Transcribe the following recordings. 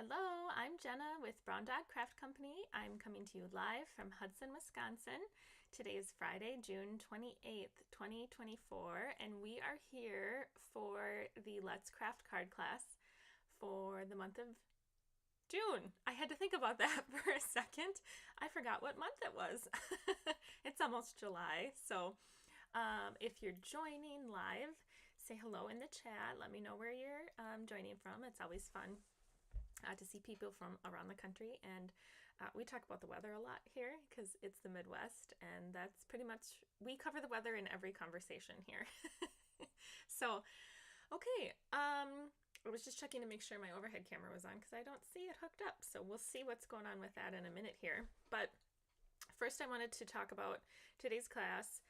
Hello, I'm Jenna with Brown Dog Craft Company. I'm coming to you live from Hudson, Wisconsin. Today is Friday, June 28th, 2024, and we are here for the Let's Craft card class for the month of June. I had to think about that for a second. I forgot what month it was. It's almost July, so if you're joining live, say hello in the chat. Let me know where you're joining from. It's always fun to see people from around the country, and we talk about the weather a lot here because it's the Midwest, and that's pretty much, we cover the weather in every conversation here. So, okay, I was just checking to make sure my overhead camera was on because I don't see it hooked up, so we'll see what's going on with that in a minute here. But first I wanted to talk about today's class.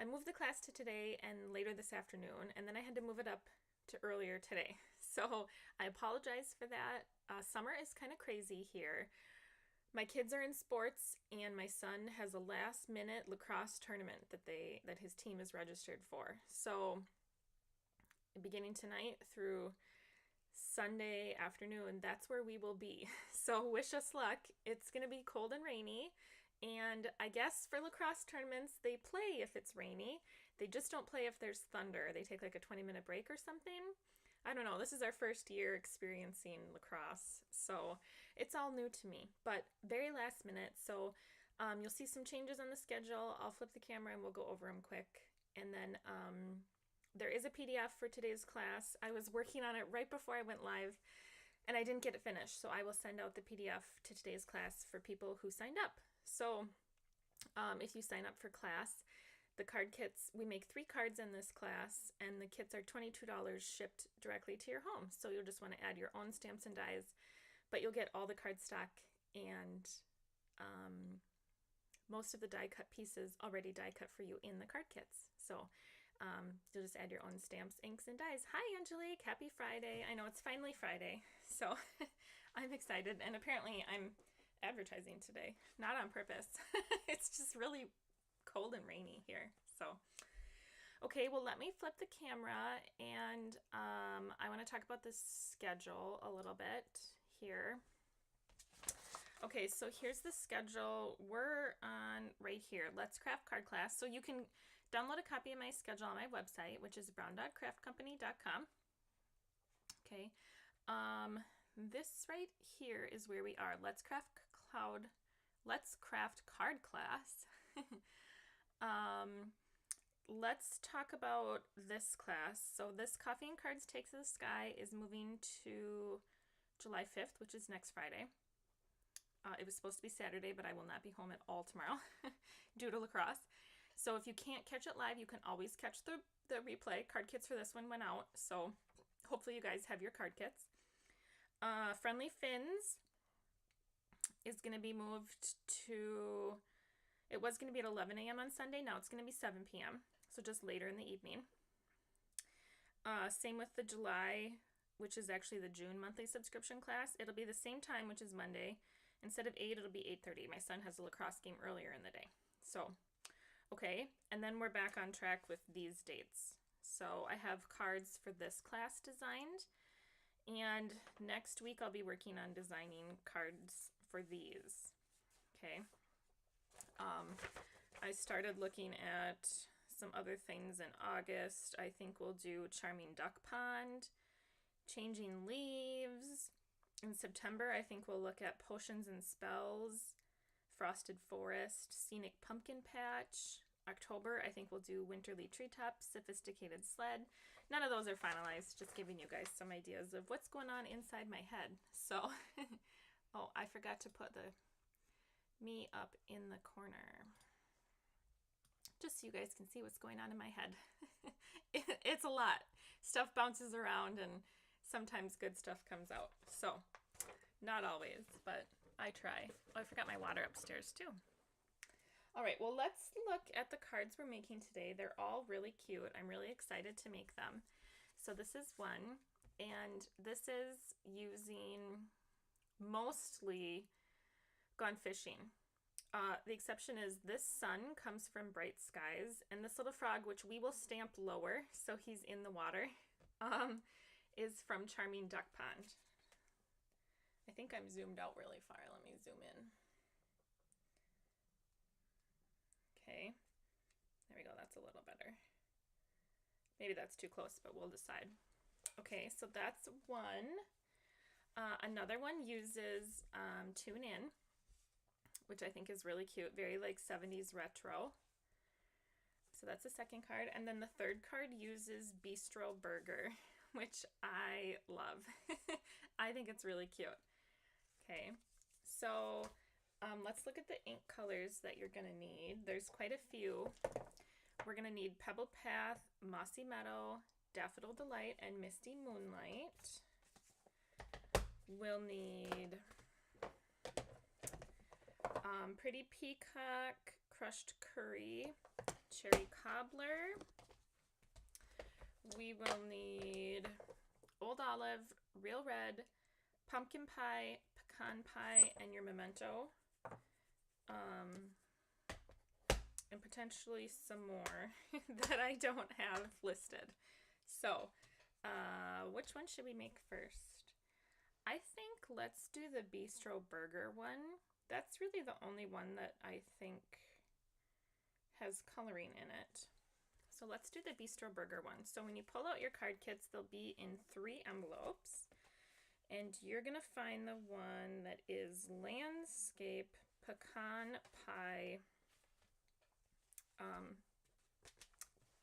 I moved the class to today and later this afternoon, and then I had to move it up to earlier today. So I apologize for that. Summer is kind of crazy here. My kids are in sports, and my son has a last-minute lacrosse tournament that his team is registered for. So beginning tonight through Sunday afternoon, that's where we will be. So wish us luck. It's going to be cold and rainy. And I guess for lacrosse tournaments, they play if it's rainy. They just don't play if there's thunder. They take like a 20-minute break or something. I don't know. This is our first year experiencing lacrosse, so it's all new to me, but very last minute. So you'll see some changes on the schedule. I'll flip the camera and we'll go over them quick. And then there is a PDF for today's class. I was working on it right before I went live, and I didn't get it finished, so I will send out the PDF to today's class for people who signed up. So if you sign up for class, the card kits, we make 3 cards in this class, and the kits are $22 shipped directly to your home. So you'll just want to add your own stamps and dies, but you'll get all the cardstock and most of the die cut pieces already die cut for you in the card kits. So you'll just add your own stamps, inks, and dies. Hi, Angelique. Happy Friday. I know it's finally Friday, so I'm excited. And apparently I'm advertising today, not on purpose. It's just really cold and rainy here. So okay, well, let me flip the camera, and I want to talk about the schedule a little bit here. Okay, so here's the schedule. We're on right here, Let's Craft Card Class. So you can download a copy of my schedule on my website, which is browndogcraftcompany.com. Okay, this right here is where we are. Let's Craft Card Class. Let's talk about this class. So this Coffee and Cards Take to the Sky is moving to July 5th, which is next Friday. It was supposed to be Saturday, but I will not be home at all tomorrow due to lacrosse. So if you can't catch it live, you can always catch the replay. Card kits for this one went out, so hopefully you guys have your card kits. Friendly Fins is going to be moved to, it was going to be at 11 a.m. on Sunday. Now it's going to be 7 p.m. So just later in the evening. Same with the July, which is actually the June monthly subscription class. It'll be the same time, which is Monday. Instead of 8, it'll be 8:30. My son has a lacrosse game earlier in the day. So, okay. And then we're back on track with these dates. So I have cards for this class designed. And next week I'll be working on designing cards for these. Okay. I started looking at some other things in August. I think we'll do Charming Duck Pond, Changing Leaves. In September, I think we'll look at Potions and Spells, Frosted Forest, Scenic Pumpkin Patch. October, I think we'll do Winterly Treetops, Sophisticated Sled. None of those are finalized, just giving you guys some ideas of what's going on inside my head. So, oh, I forgot to put me up in the corner, just so you guys can see what's going on in my head. It's a lot. Stuff bounces around, and sometimes good stuff comes out. So, not always, but I try. Oh, I forgot my water upstairs too. All right, well, let's look at the cards we're making today. They're all really cute. I'm really excited to make them. So this is one, and this is using mostly Gone Fishing. The exception is this sun comes from Bright Skies, and this little frog, which we will stamp lower so he's in the water, is from Charming Duck Pond. I think I'm zoomed out really far. Let me zoom in. Okay, there we go. That's a little better. Maybe that's too close, but we'll decide. Okay, so that's one. Another one uses Tune In, which I think is really cute. Very like 70s retro. So that's the second card. And then the third card uses Bistro Burger, which I love. I think it's really cute. Okay, so let's look at the ink colors that you're gonna need. There's quite a few. We're gonna need Pebble Path, Mossy Meadow, Daffodil Delight, and Misty Moonlight. We'll need Pretty Peacock, Crushed Curry, Cherry Cobbler. We will need Old Olive, Real Red, Pumpkin Pie, Pecan Pie, and your Memento. And potentially some more that I don't have listed. So, which one should we make first? I think let's do the Bistro Burger one. That's really the only one that I think has coloring in it. So let's do the Bistro Burger one. So when you pull out your card kits, they'll be in 3 envelopes. And you're going to find the one that is Landscape Pecan Pie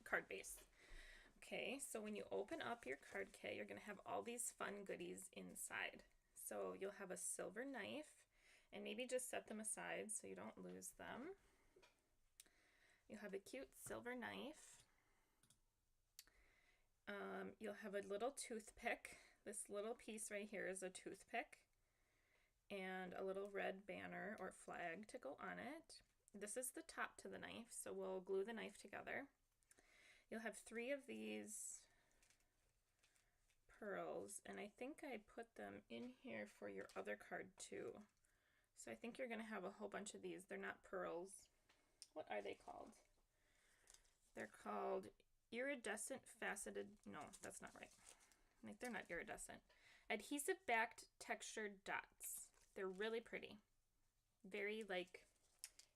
card base. Okay, so when you open up your card kit, you're going to have all these fun goodies inside. So you'll have a silver knife, and maybe just set them aside so you don't lose them. You'll have a cute silver knife. You'll have a little toothpick. This little piece right here is a toothpick, and a little red banner or flag to go on it. This is the top to the knife, so we'll glue the knife together. You'll have 3 of these pearls, and I think I put them in here for your other card too. So I think you're going to have a whole bunch of these. They're not pearls. What are they called? They're called iridescent faceted, no, that's not right. Like, they're not iridescent. Adhesive backed textured dots. They're really pretty. Very like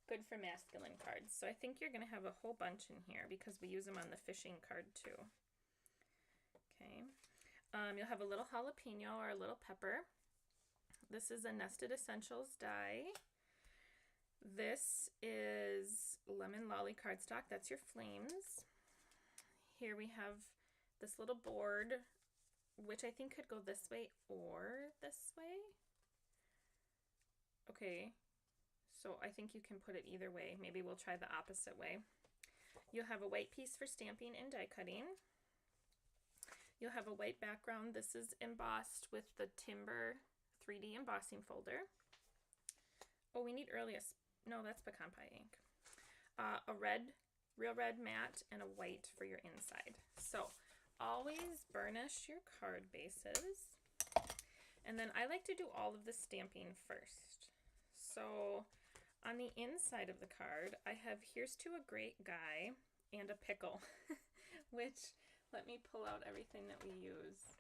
good for masculine cards. So I think you're going to have a whole bunch in here because we use them on the fishing card too. Okay. You'll have a little jalapeno or a little pepper. This is a Nested Essentials die. This is Lemon Lolly cardstock. That's your flames. Here we have this little board, which I think could go this way or this way. Okay, so I think you can put it either way. Maybe we'll try the opposite way. You'll have a white piece for stamping and die cutting. You'll have a white background. This is embossed with the Timber 3D embossing folder. Oh, we need earliest. No, that's pecan pie ink. A red, real red matte, and a white for your inside. So always burnish your card bases. And then I like to do all of the stamping first. So on the inside of the card, I have here's to a great guy and a pickle, which let me pull out everything that we use.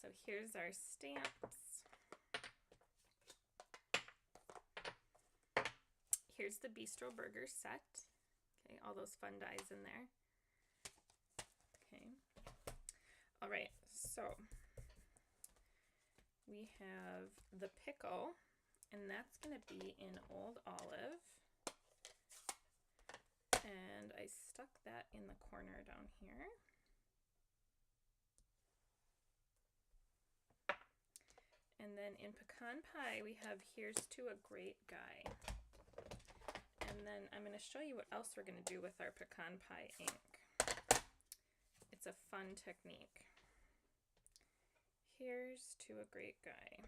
So here's our stamps. Here's the Bistro Burger set. Okay, all those fun dies in there. Okay. All right, so we have the pickle, and that's going to be in Old Olive. And I stuck that in the corner down here. And then in Pecan Pie, we have Here's to a Great Guy. And then I'm going to show you what else we're going to do with our Pecan Pie ink. It's a fun technique. Here's to a great guy.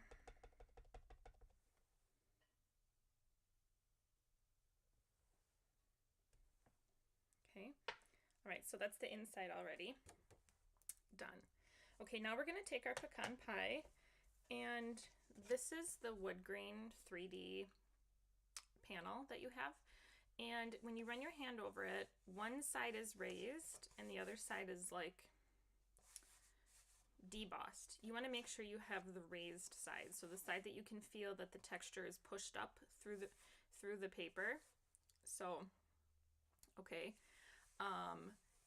Okay. All right, so that's the inside already. Done. Okay, now we're going to take our Pecan Pie, and this is the wood grain 3D panel that you have. And when you run your hand over it, one side is raised and the other side is like debossed. You want to make sure you have the raised side, so the side that you can feel that the texture is pushed up through the paper. So, okay.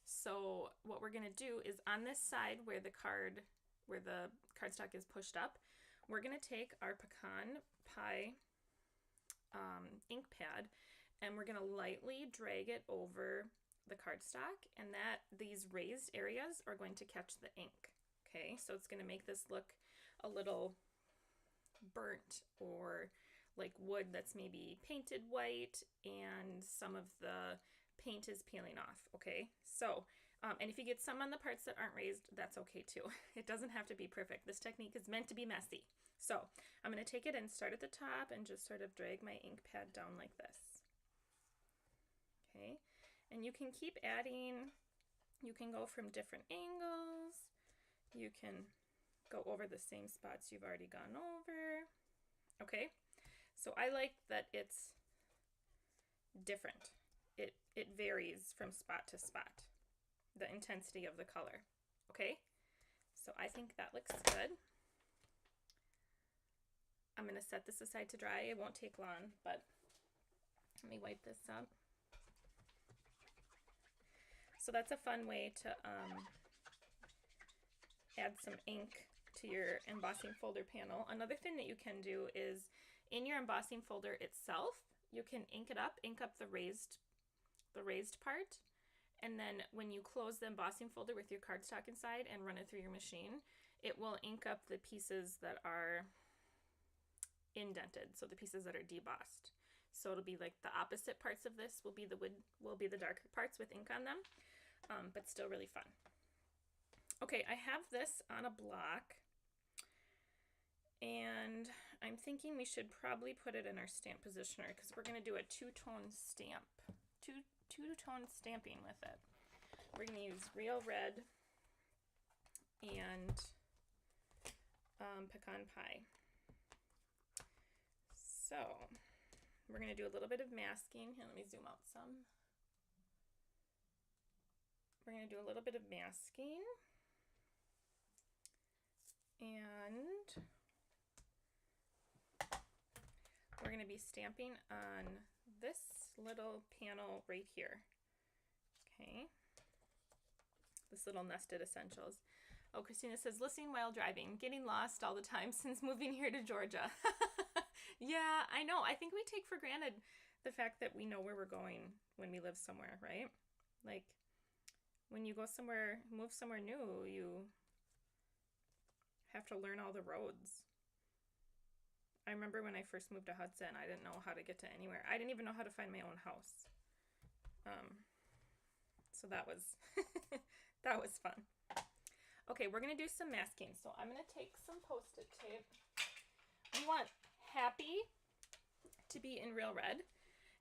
So what we're gonna do is on this side where the cardstock is pushed up, we're gonna take our pecan pie ink pad, and we're gonna lightly drag it over the cardstock, and these raised areas are going to catch the ink. Okay, so it's gonna make this look a little burnt, or like wood that's maybe painted white and some of the paint is peeling off. Okay, so and if you get some on the parts that aren't raised, that's okay too. It doesn't have to be perfect. This technique is meant to be messy. So I'm going to take it and start at the top and just sort of drag my ink pad down like this. Okay, and you can keep adding. You can go from different angles. You can go over the same spots you've already gone over. Okay, so I like that it's different. It varies from spot to spot, the intensity of the color. Okay, so I think that looks good. I'm going to set this aside to dry. It won't take long, but let me wipe this up. So that's a fun way to add some ink to your embossing folder panel. Another thing that you can do is in your embossing folder itself, you can ink up the raised part, and then when you close the embossing folder with your cardstock inside and run it through your machine, it will ink up the pieces that are indented, so the pieces that are debossed. So it'll be like the opposite parts of this will be the darker parts with ink on them, but still really fun. Okay, I have this on a block, and I'm thinking we should probably put it in our stamp positioner because we're going to do a two-tone stamp. Two-tone stamping with it. We're going to use real red and pecan pie. So we're going to do a little bit of masking. Here, let me zoom out some. We're going to do a little bit of masking, and we're going to be stamping on this little panel right here. Okay, this little nested essentials. Oh, Christina says, listening while driving, getting lost all the time since moving here to Georgia. Yeah, I know. I think we take for granted the fact that we know where we're going when we live somewhere, right? Like when you go somewhere, move somewhere new, you have to learn all the roads. I remember when I first moved to Hudson, I didn't know how to get to anywhere. I didn't even know how to find my own house. So that was that was fun. Okay, we're gonna do some masking. So I'm gonna take some Post-it tape. We want Happy to be in real red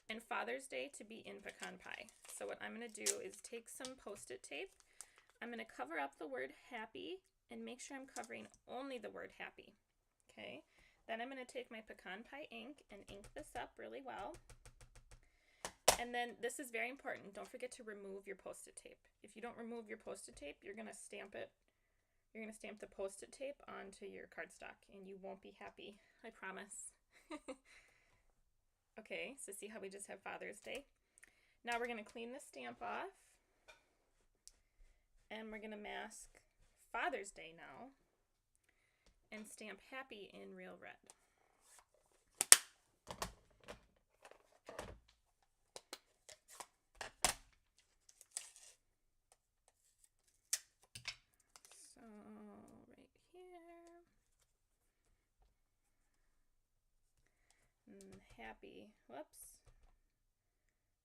and Father's Day to be in pecan pie. So what I'm gonna do is take some Post-it tape. I'm gonna cover up the word happy and make sure I'm covering only the word happy. Okay. Then I'm going to take my pecan pie ink and ink this up really well. And then this is very important. Don't forget to remove your Post-it tape. If you don't remove your Post-it tape, you're going to stamp it. You're going to stamp the Post-it tape onto your cardstock and you won't be happy. I promise. Okay, so see how we just have Father's Day? Now we're going to clean the stamp off. And we're going to mask Father's Day now. And stamp happy in real red. So right here. And happy. Whoops.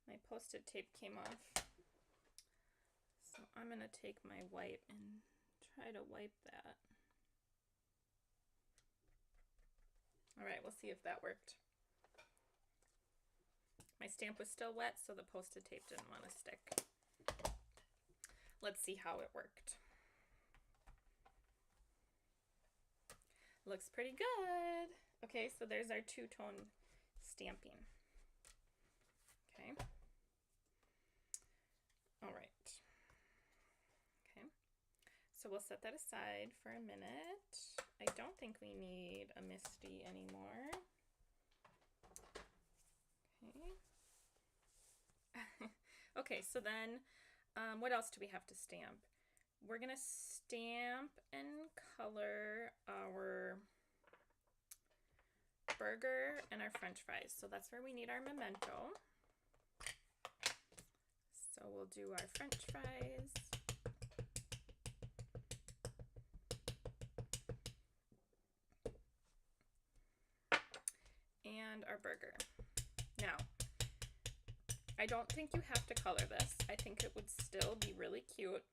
My Post-it tape came off. So I'm going to take my wipe and try to wipe that. All right, we'll see if that worked. My stamp was still wet, so the Post-it tape didn't want to stick. Let's see how it worked. Looks pretty good. Okay, so there's our two-tone stamping. Okay. All right. Okay. So we'll set that aside for a minute. I don't think we need a Misty anymore. Okay. Okay, so then what else do we have to stamp? We're gonna stamp and color our burger and our French fries. So that's where we need our memento. So we'll do our French fries. And our burger. Now, I don't think you have to color this. I think it would still be really cute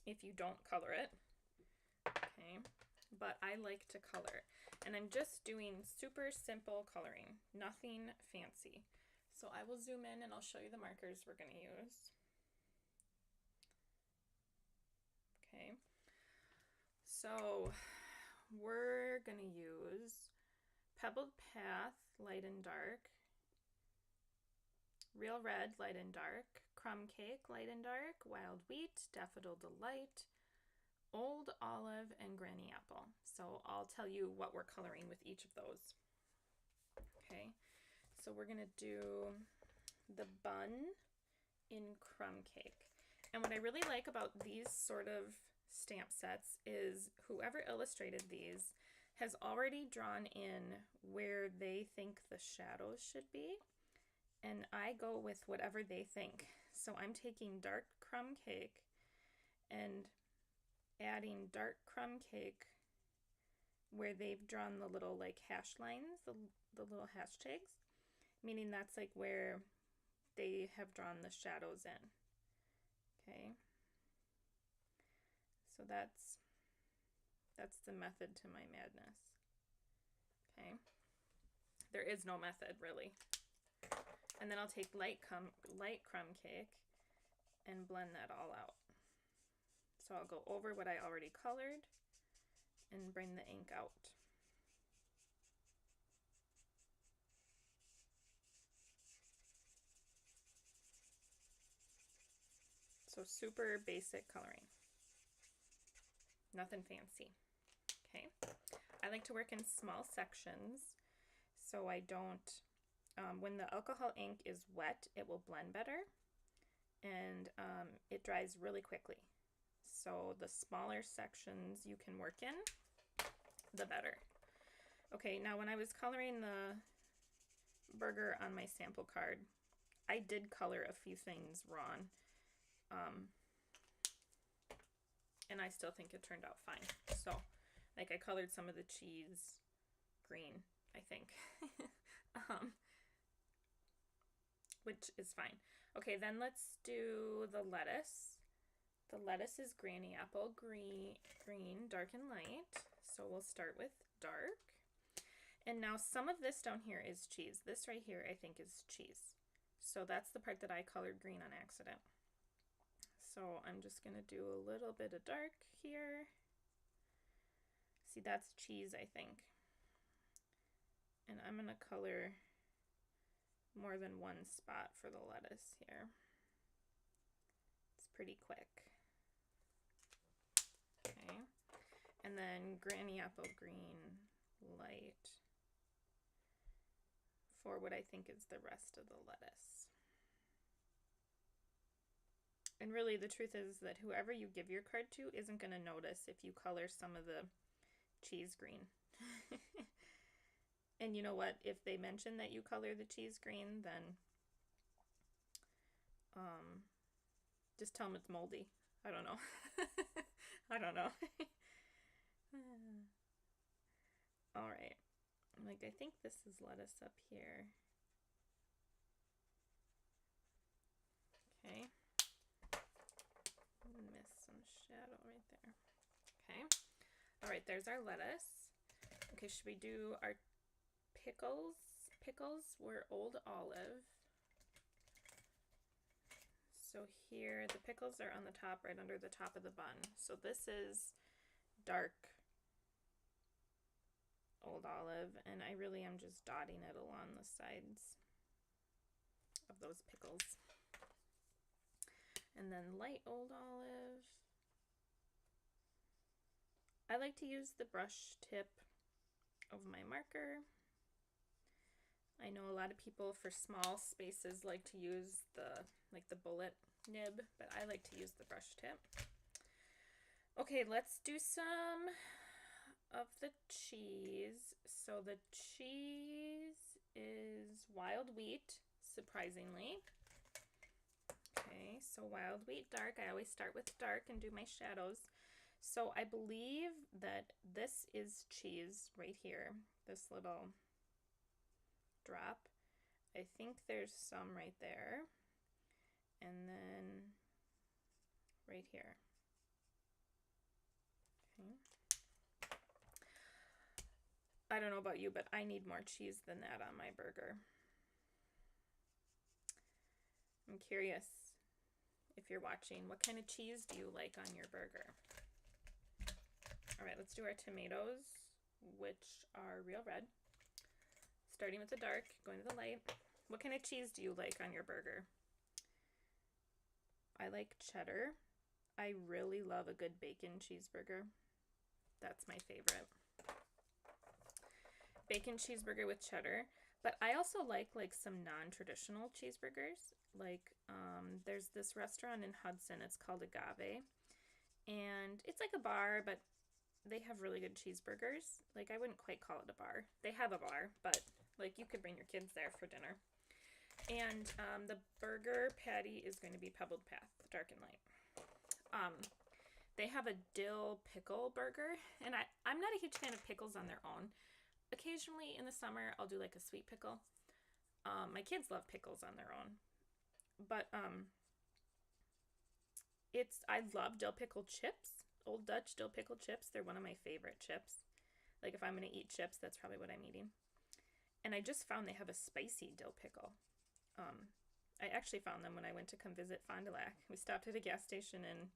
if you don't color it. Okay, but I like to color. And I'm just doing super simple coloring, nothing fancy. So I will zoom in and I'll show you the markers we're going to use. Okay, so we're going to use Pebbled Path, light and dark, Real Red, light and dark, Crumb Cake, light and dark, Wild Wheat, Daffodil Delight, Old Olive, and Granny Apple. So I'll tell you what we're coloring with each of those. Okay, so we're gonna do the bun in Crumb Cake. And what I really like about these sort of stamp sets is whoever illustrated these has already drawn in where they think the shadows should be, and I go with whatever they think. So I'm taking dark Crumb Cake and adding dark Crumb Cake where they've drawn the little like hash lines, the little hashtags, meaning that's like where they have drawn the shadows in. Okay, so that's the method to my madness. Okay, there is no method really. And then I'll take light Crumb Cake and blend that all out. So I'll go over what I already colored and bring the ink out. So super basic coloring. Nothing fancy. Okay. I like to work in small sections so I don't, when the alcohol ink is wet, it will blend better and it dries really quickly. So the smaller sections you can work in, the better. Okay, now when I was coloring the burger on my sample card, I did color a few things wrong. And I still think it turned out fine. So, like I colored some of the cheese green, I think. Which is fine. Okay, then let's do the lettuce. The lettuce is Granny Apple, green, dark and light. So we'll start with dark. And now some of this down here is cheese. This right here I think is cheese. So that's the part that I colored green on accident. So I'm just going to do a little bit of dark here. See, that's cheese, I think. And I'm going to color more than one spot for the lettuce here. It's pretty quick. Okay. And then Granny Apple green light for what I think is the rest of the lettuce. And really the truth is that whoever you give your card to isn't going to notice if you color some of the cheese green. And you know what? If they mention that you color the cheese green, then just tell them it's moldy. I don't know. I don't know. All right. Like, I think this is lettuce up here. Okay. Miss some shadow right there. Okay. All right, there's our lettuce. Okay, should we do our pickles? Pickles were Old Olive. So here, the pickles are on the top, right under the top of the bun. So this is dark Old Olive, and I really am just dotting it along the sides of those pickles. And then light Old Olive, I like to use the brush tip of my marker. I know a lot of people for small spaces like to use the bullet nib, but I like to use the brush tip. Okay, let's do some of the cheese. So the cheese is wild wheat, surprisingly. Okay, so wild wheat dark. I always start with dark and do my shadows. So I believe that this is cheese right here, this little drop. I think there's some right there. And then right here. Okay. I don't know about you, but I need more cheese than that on my burger. I'm curious if you're watching, what kind of cheese do you like on your burger? All right, let's do our tomatoes, which are real red. Starting with the dark, going to the light. What kind of cheese do you like on your burger? I like cheddar. I really love a good bacon cheeseburger. That's my favorite. Bacon cheeseburger with cheddar. But I also like some non-traditional cheeseburgers. There's this restaurant in Hudson. It's called Agave. And it's like a bar, but they have really good cheeseburgers. I wouldn't quite call it a bar. They have a bar, but you could bring your kids there for dinner. And the burger patty is going to be Pebbled Path, dark and light. They have a dill pickle burger, and I'm not a huge fan of pickles on their own. Occasionally in the summer, I'll do a sweet pickle. My kids love pickles on their own. But I love dill pickle chips. Old Dutch dill pickle chips. They're one of my favorite chips. If I'm going to eat chips, that's probably what I'm eating. And I just found they have a spicy dill pickle. I actually found them when I went to come visit Fond du Lac. We stopped at a gas station in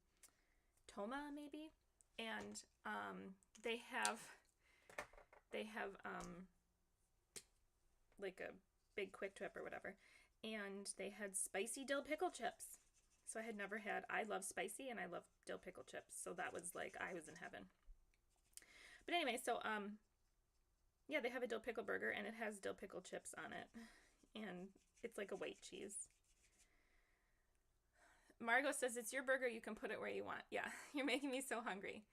Toma, maybe, and they have a big Quick Trip or whatever, and they had spicy dill pickle chips. So I love spicy and I love dill pickle chips, so that was I was in heaven. But anyway, so yeah, they have a dill pickle burger and it has dill pickle chips on it, and it's like a white cheese. Margot says, it's your burger, you can put it where you want. Yeah, you're making me so hungry.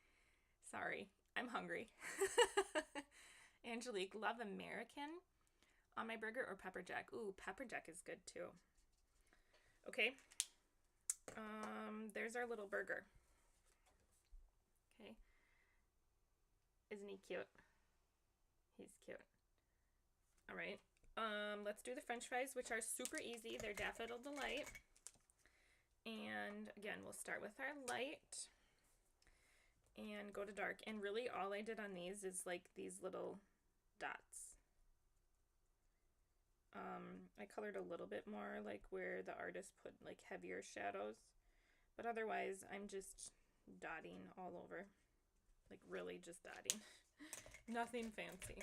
Sorry, I'm hungry. Angelique, love American on my burger or pepper jack? Ooh, pepper jack is good too. Okay, there's our little burger. Okay, isn't he cute? He's cute. All right, let's do the french fries, which are super easy. They're Daffodil Delight. And again, we'll start with our light and go to dark. And really all I did on these is these little dots. I colored a little bit more where the artist put heavier shadows. But otherwise, I'm just dotting all over. Really just dotting. Nothing fancy.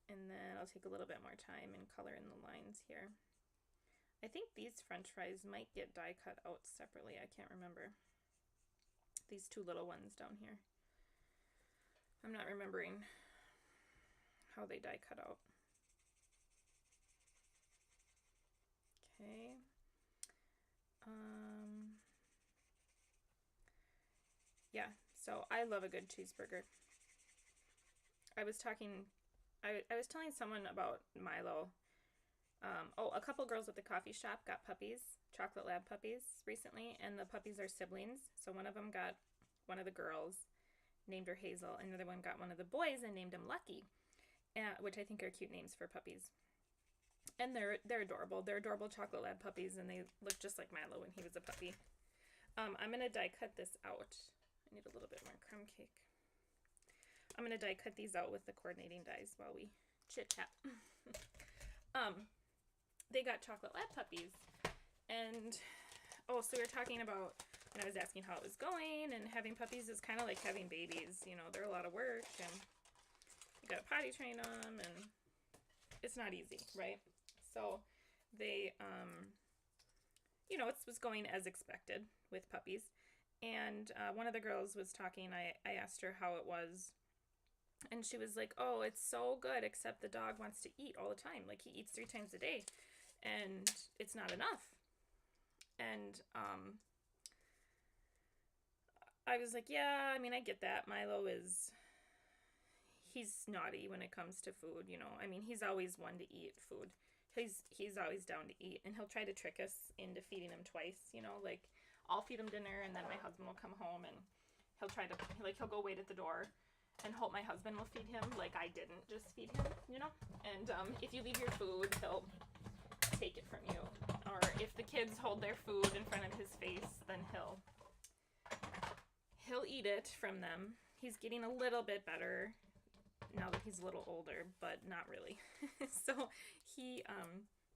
And then I'll take a little bit more time and color in the lines here. I think these french fries might get die cut out separately. I can't remember. These two little ones down here. I'm not remembering how they die cut out. Okay. Yeah, so I love a good cheeseburger. I was telling someone about Milo. A couple girls at the coffee shop got puppies, chocolate lab puppies, recently, and the puppies are siblings. So one of them got one of the girls, named her Hazel, and the other one got one of the boys and named him Lucky, which I think are cute names for puppies. And they're adorable. They're adorable chocolate lab puppies, and they look just like Milo when he was a puppy. I'm going to die cut this out. I need a little bit more crumb cake. I'm going to die cut these out with the coordinating dies while we chit-chat. They got chocolate lab puppies. And, so we were talking about when I was asking how it was going, and having puppies is kind of like having babies. They're a lot of work, and you got to potty train them, and it's not easy, right? So they, it was going as expected with puppies. And one of the girls was talking. I asked her how it was. And she was like, oh, it's so good, except the dog wants to eat all the time. Like, he eats 3 times a day. And it's not enough. And I was like, yeah, I mean, I get that. Milo he's naughty when it comes to food, you know. I mean, he's always one to eat food. He's always down to eat. And he'll try to trick us into feeding him twice, you know. Like, I'll feed him dinner, and then my husband will come home, and he'll try to, like, he'll go wait at the door and hope my husband will feed him. Like, I didn't just feed him, you know. And if you leave your food, he'll take it from you. Or if the kids hold their food in front of his face, then he'll eat it from them. He's getting a little bit better now that he's a little older, but not really. So he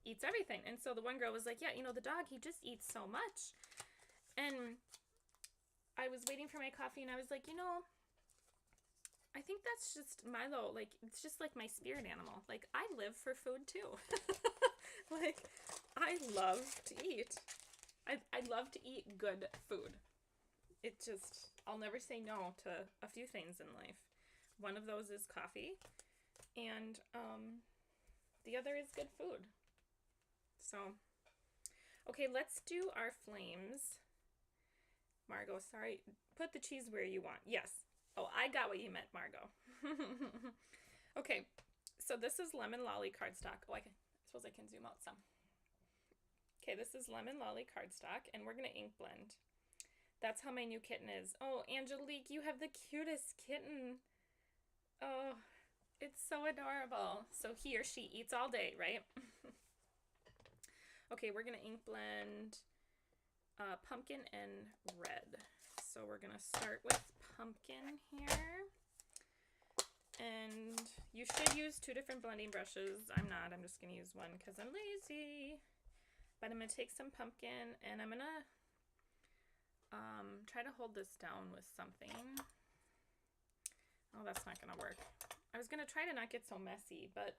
eats everything. And so the one girl was like, yeah, you know, the dog, he just eats so much. And I was waiting for my coffee, and I was like, you know, I think that's just Milo. Like, it's just like my spirit animal. Like, I live for food too. Like, I love to eat. I love to eat good food. It just, I'll never say no to a few things in life. One of those is coffee, and the other is good food. So, okay, let's do our flames. Margot, sorry, put the cheese where you want. Yes. Oh, I got what you meant, Margot. Okay, so this is Lemon Lolly cardstock. Oh, I suppose I can zoom out some. Okay, this is Lemon Lolly cardstock, and we're going to ink blend. That's how my new kitten is. Oh, Angelique, you have the cutest kitten. Oh, it's so adorable. So he or she eats all day, right? Okay, we're going to ink blend pumpkin and red. So we're going to start with pumpkin here. And you should use 2 different blending brushes. I'm not. I'm just going to use one because I'm lazy. But I'm going to take some pumpkin, and I'm going to try to hold this down with something. Oh, that's not going to work. I was going to try to not get so messy, but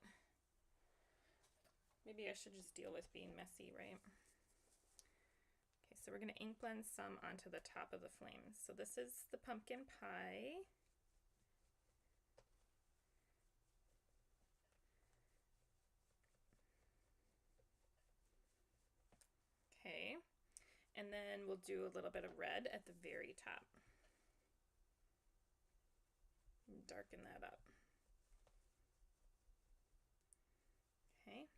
maybe I should just deal with being messy, right? Okay, so we're going to ink blend some onto the top of the flames. So this is the pumpkin pie. Okay, and then we'll do a little bit of red at the very top. Darken that up. Okay,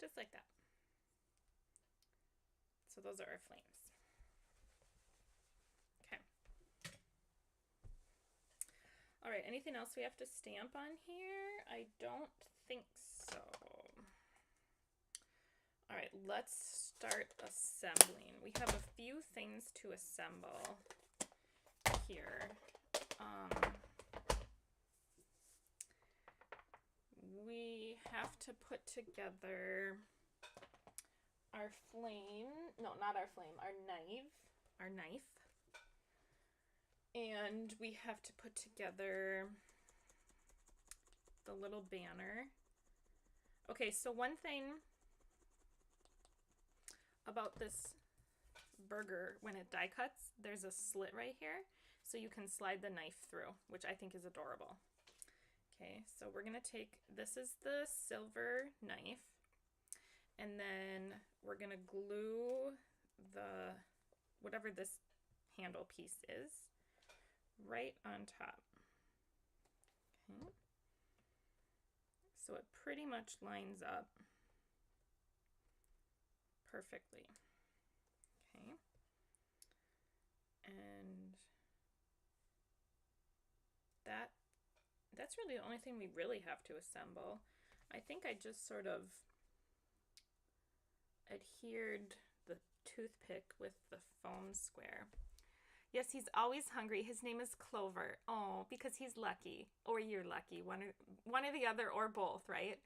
just like that. So those are our flames. Okay. All right, anything else we have to stamp on here? I don't think so. All right, let's start assembling. We have a few things to assemble here. We have to put together our flame. No, not our flame, our knife. And we have to put together the little banner. Okay, so one thing about this burger, when it die cuts, there's a slit right here, so you can slide the knife through, which I think is adorable. Okay, so we're gonna take, this is the silver knife, and then we're gonna glue the, whatever this handle piece is, right on top. Okay, so it pretty much lines up perfectly. Okay, and that's really the only thing we really have to assemble. I think I just sort of adhered the toothpick with the foam square. Yes, he's always hungry. His name is Clover. Oh, because he's lucky, or you're lucky, one or the other, or both, right?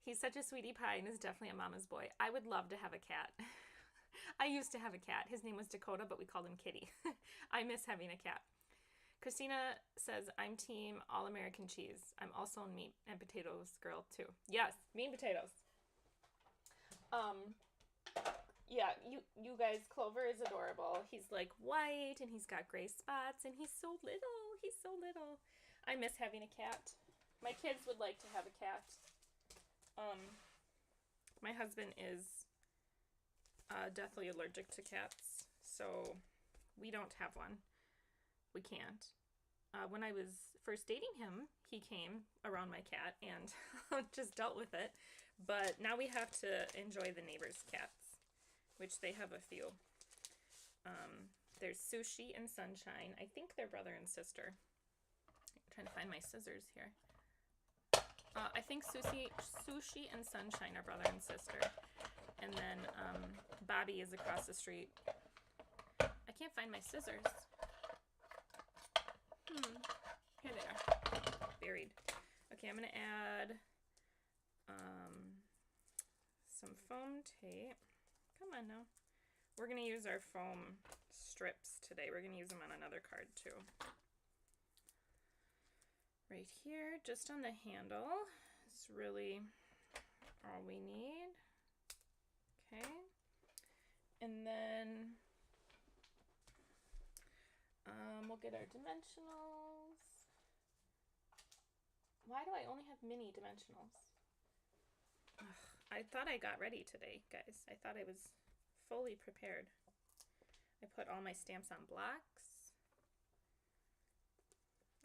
He's such a sweetie pie and is definitely a mama's boy. I would love to have a cat. I used to have a cat. His name was Dakota, but we called him Kitty. I miss having a cat. Christina says, I'm team all-American cheese. I'm also a meat and potatoes girl too. Yes, meat and potatoes. Yeah, you guys, Clover is adorable. He's like white and he's got gray spots and he's so little. He's so little. I miss having a cat. My kids would like to have a cat. My husband is deathly allergic to cats, so we don't have one. We can't. When I was first dating him, he came around my cat and just dealt with it. But now we have to enjoy the neighbors' cats, which they have a few. There's Sushi and Sunshine. I think they're brother and sister. I'm trying to find my scissors here. I think Sushi and Sunshine are brother and sister. And then Bobby is across the street. I can't find my scissors. Here they are. Buried. Okay, I'm going to add some foam tape. Come on now. We're going to use our foam strips today. We're going to use them on another card too. Right here, just on the handle, is really all we need. Okay. And then we'll get our dimensionals. Why do I only have mini dimensionals? Ugh, I thought I got ready today, guys. I thought I was fully prepared. I put all my stamps on blocks.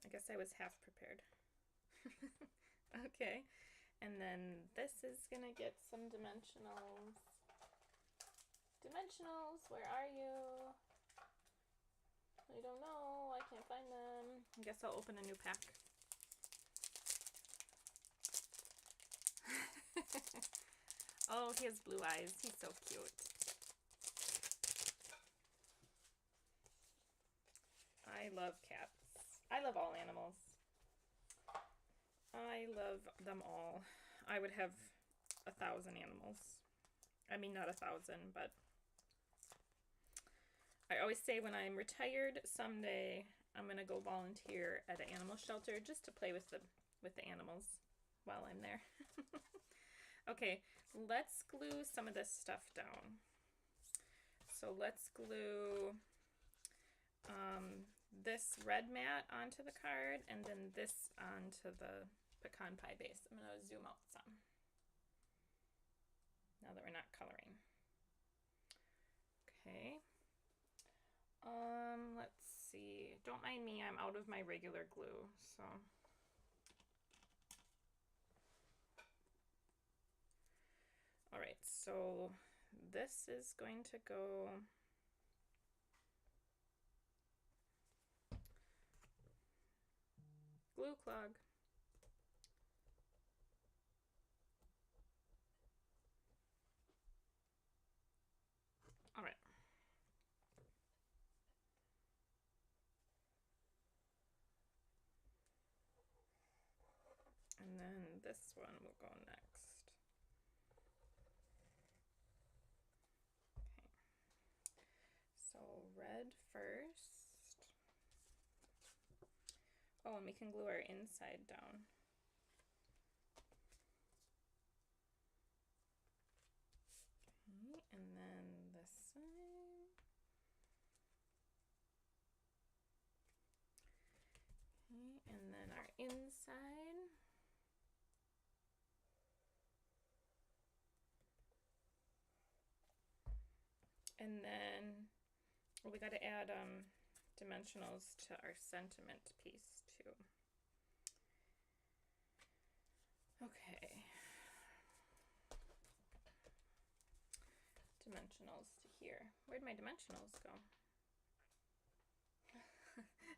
I guess I was half prepared. Okay, and then this is gonna get some dimensionals. Dimensionals, where are you? I don't know, I can't find them. I guess I'll open a new pack. Oh, he has blue eyes. He's so cute. I love cats. I love all animals. I love them all. I would have 1,000 animals. I mean, not 1,000, but I always say when I'm retired someday, I'm gonna go volunteer at an animal shelter just to play with the animals while I'm there. Okay, let's glue some of this stuff down. So let's glue this red mat onto the card and then this onto the pecan pie base. I'm going to zoom out some now that we're not coloring. Okay. Let's see. Don't mind me, I'm out of my regular glue, so. All right, so this is going to go glue clog. All right. And then this one will go next. Okay. So red first. Oh, and we can glue our inside down. Okay, and then this side. Okay, and then our inside. And then we got to add dimensionals to our sentiment piece too. Okay. Dimensionals to here. Where'd my dimensionals go?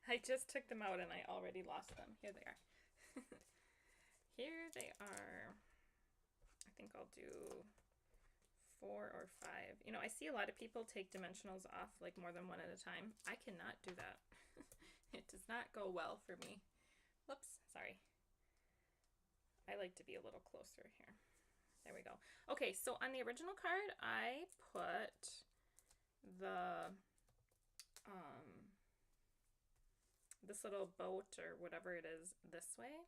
I just took them out and I already lost them. Here they are. Here they are. I think I'll do 4 or 5. You know, I see a lot of people take dimensionals off like more than one at a time. I cannot do that. It does not go well for me. Whoops, sorry. I like to be a little closer here. There we go. Okay, so on the original card, I put the this little boat or whatever it is this way.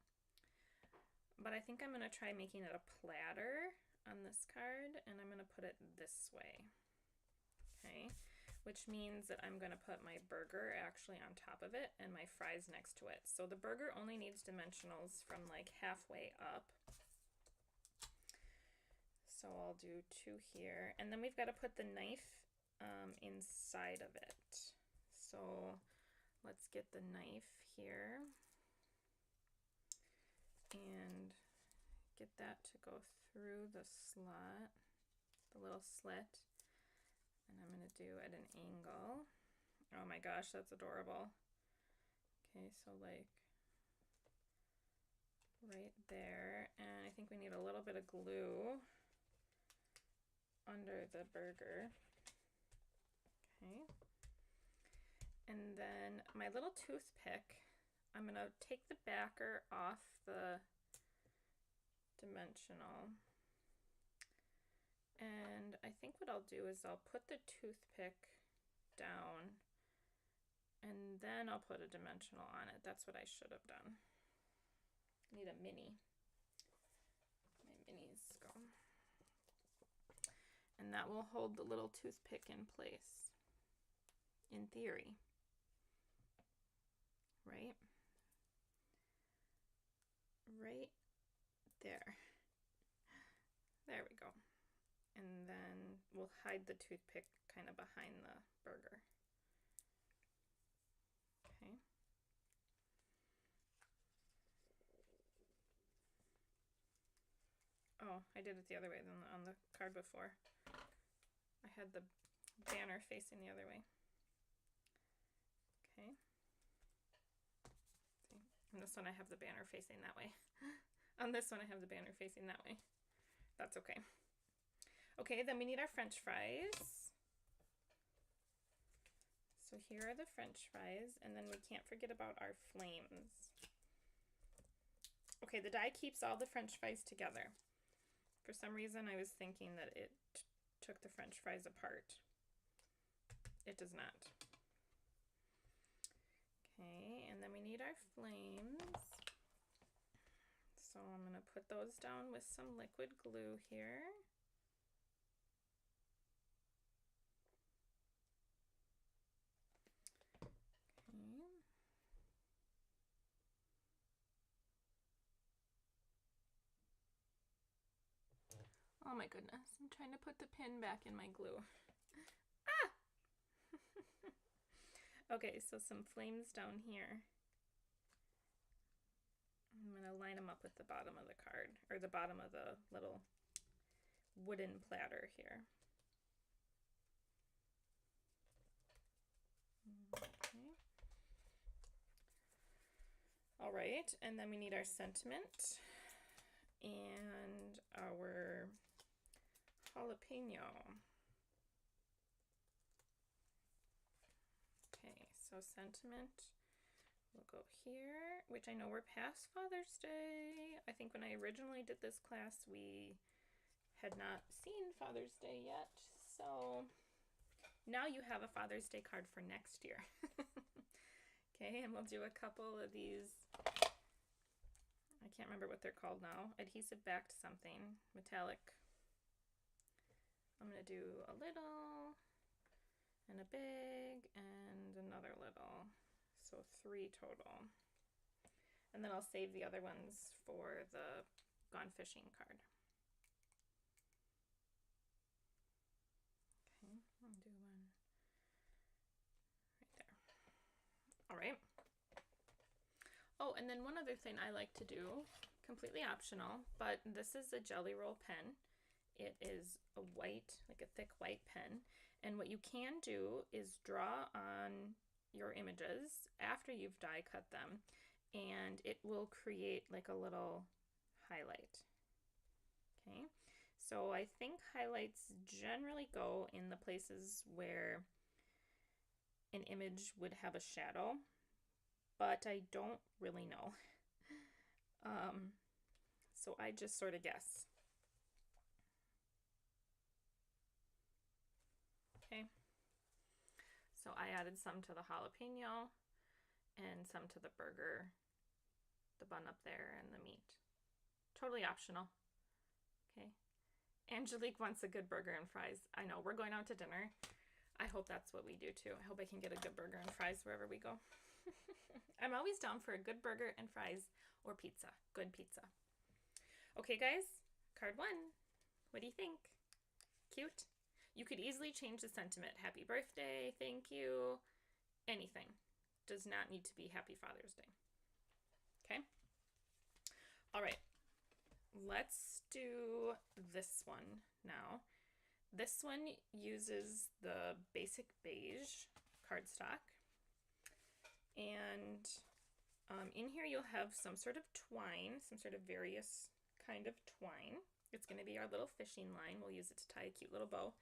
But I think I'm gonna try making it a platter on this card, and I'm gonna put it this way. okay? Which means that I'm going to put my burger actually on top of it and my fries next to it. So the burger only needs dimensionals from like halfway up. So I'll do 2 here. And then we've got to put the knife inside of it. So let's get the knife here and get that to go through the slot, the little slit. And I'm going to do at an angle. Oh my gosh, that's adorable. Okay, so like right there. And I think we need a little bit of glue under the burger. Okay. And then my little toothpick, I'm going to take the backer off the dimensional. And I think what I'll do is I'll put the toothpick down and then I'll put a dimensional on it. That's what I should have done. I need a mini. My minis go. And that will hold the little toothpick in place, in theory. Right? Right there. There we go. And then we'll hide the toothpick kind of behind the burger. Okay. Oh, I did it the other way than on the card before. I had the banner facing the other way. Okay. See, on this one I have the banner facing that way. On this one I have the banner facing that way. That's okay. Okay, then we need our French fries. So here are the French fries, and then we can't forget about our flames. Okay, the die keeps all the French fries together. For some reason, I was thinking that it took the French fries apart. It does not. Okay, and then we need our flames. So I'm going to put those down with some liquid glue here. Oh my goodness, I'm trying to put the pin back in my glue. Ah! Okay, so some flames down here. I'm going to line them up with the bottom of the card, or the bottom of the little wooden platter here. Okay. All right, and then we need our sentiment and our jalapeno. Okay, so sentiment will go here, which I know we're past Father's Day. I think when I originally did this class, we had not seen Father's Day yet. So now you have a Father's Day card for next year. Okay, and we'll do a couple of these. I can't remember what they're called now. Adhesive backed something. Metallic. I'm going to do a little and a big and another little. So 3 total. And then I'll save the other ones for the Gone Fishing card. Okay, I'll do one right there. All right. Oh, and then one other thing I like to do, completely optional, but this is a Jelly Roll pen. It is a white, like a thick white pen. And what you can do is draw on your images after you've die cut them, and it will create like a little highlight. Okay, so I think highlights generally go in the places where an image would have a shadow, but I don't really know. So I just sort of guess. Okay. So I added some to the jalapeno and some to the burger, the bun up there, and the meat. Totally optional. Okay. Angelique wants a good burger and fries. I know, we're going out to dinner. I hope that's what we do too. I hope I can get a good burger and fries wherever we go. I'm always down for a good burger and fries or pizza. Good pizza. Okay, guys, card 1. What do you think? Cute? You could easily change the sentiment. Happy birthday, thank you, anything. Does not need to be Happy Father's Day. Okay? All right. Let's do this one now. This one uses the basic beige cardstock. And in here you'll have some sort of twine, some sort of various kind of twine. It's going to be our little fishing line. We'll use it to tie a cute little bow.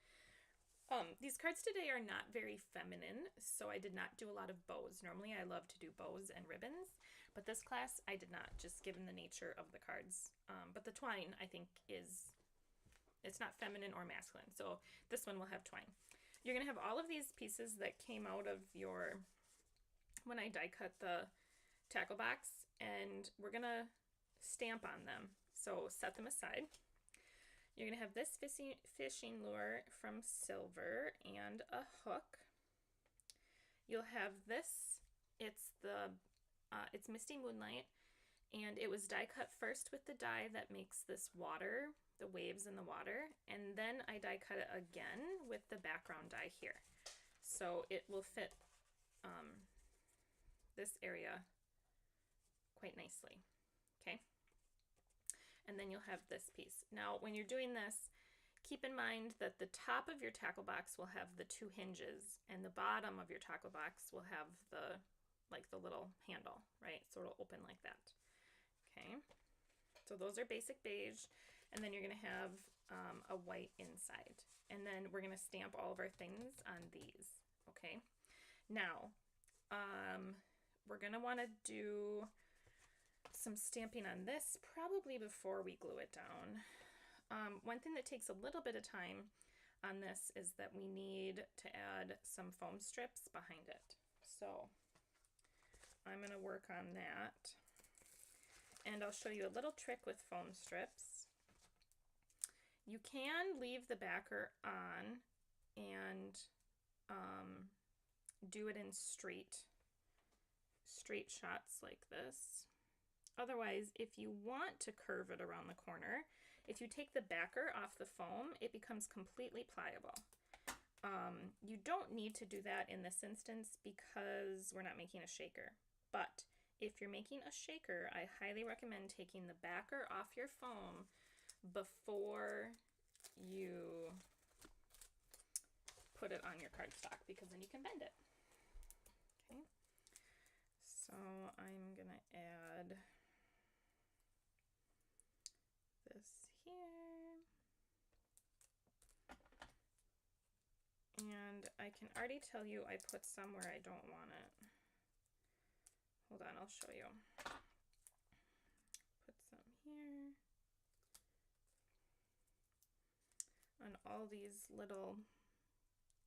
These cards today are not very feminine, so I did not do a lot of bows. Normally I love to do bows and ribbons, but this class I did not, just given the nature of the cards. But the twine, I think, it's not feminine or masculine, so this one will have twine. You're going to have all of these pieces that came out of your, when I die cut the tackle box, and we're going to stamp on them. So set them aside. You're going to have this fishing lure from silver and a hook. You'll have this, it's Misty Moonlight, and it was die cut first with the die that makes this water, the waves in the water, and then I die cut it again with the background die here. So it will fit this area quite nicely. Okay. And then you'll have this piece. Now, when you're doing this, keep in mind that the top of your tackle box will have the 2 hinges, and the bottom of your tackle box will have the little handle, right? So it'll open like that. Okay. So those are basic beige, and then you're going to have a white inside. And then we're going to stamp all of our things on these. Okay. Now, we're going to want to do some stamping on this probably before we glue it down. One thing that takes a little bit of time on this is that we need to add some foam strips behind it. So I'm going to work on that, and I'll show you a little trick with foam strips. You can leave the backer on and do it in straight shots like this. Otherwise, if you want to curve it around the corner, if you take the backer off the foam, it becomes completely pliable. You don't need to do that in this instance because we're not making a shaker. But if you're making a shaker, I highly recommend taking the backer off your foam before you put it on your cardstock, because then you can bend it. Okay, so I'm gonna add this here, and I can already tell you I put some where I don't want it. Hold on, I'll show you. Put some here on all these little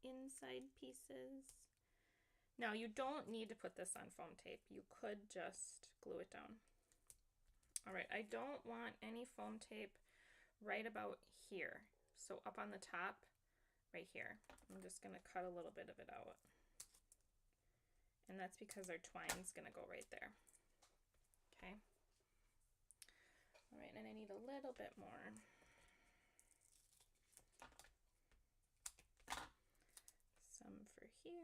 inside pieces. Now you don't need to put this on foam tape. You could just glue it down. All right, I don't want any foam tape right about here. So up on the top, right here. I'm just gonna cut a little bit of it out. And that's because our twine's gonna go right there. Okay. All right, and I need a little bit more. Some for here.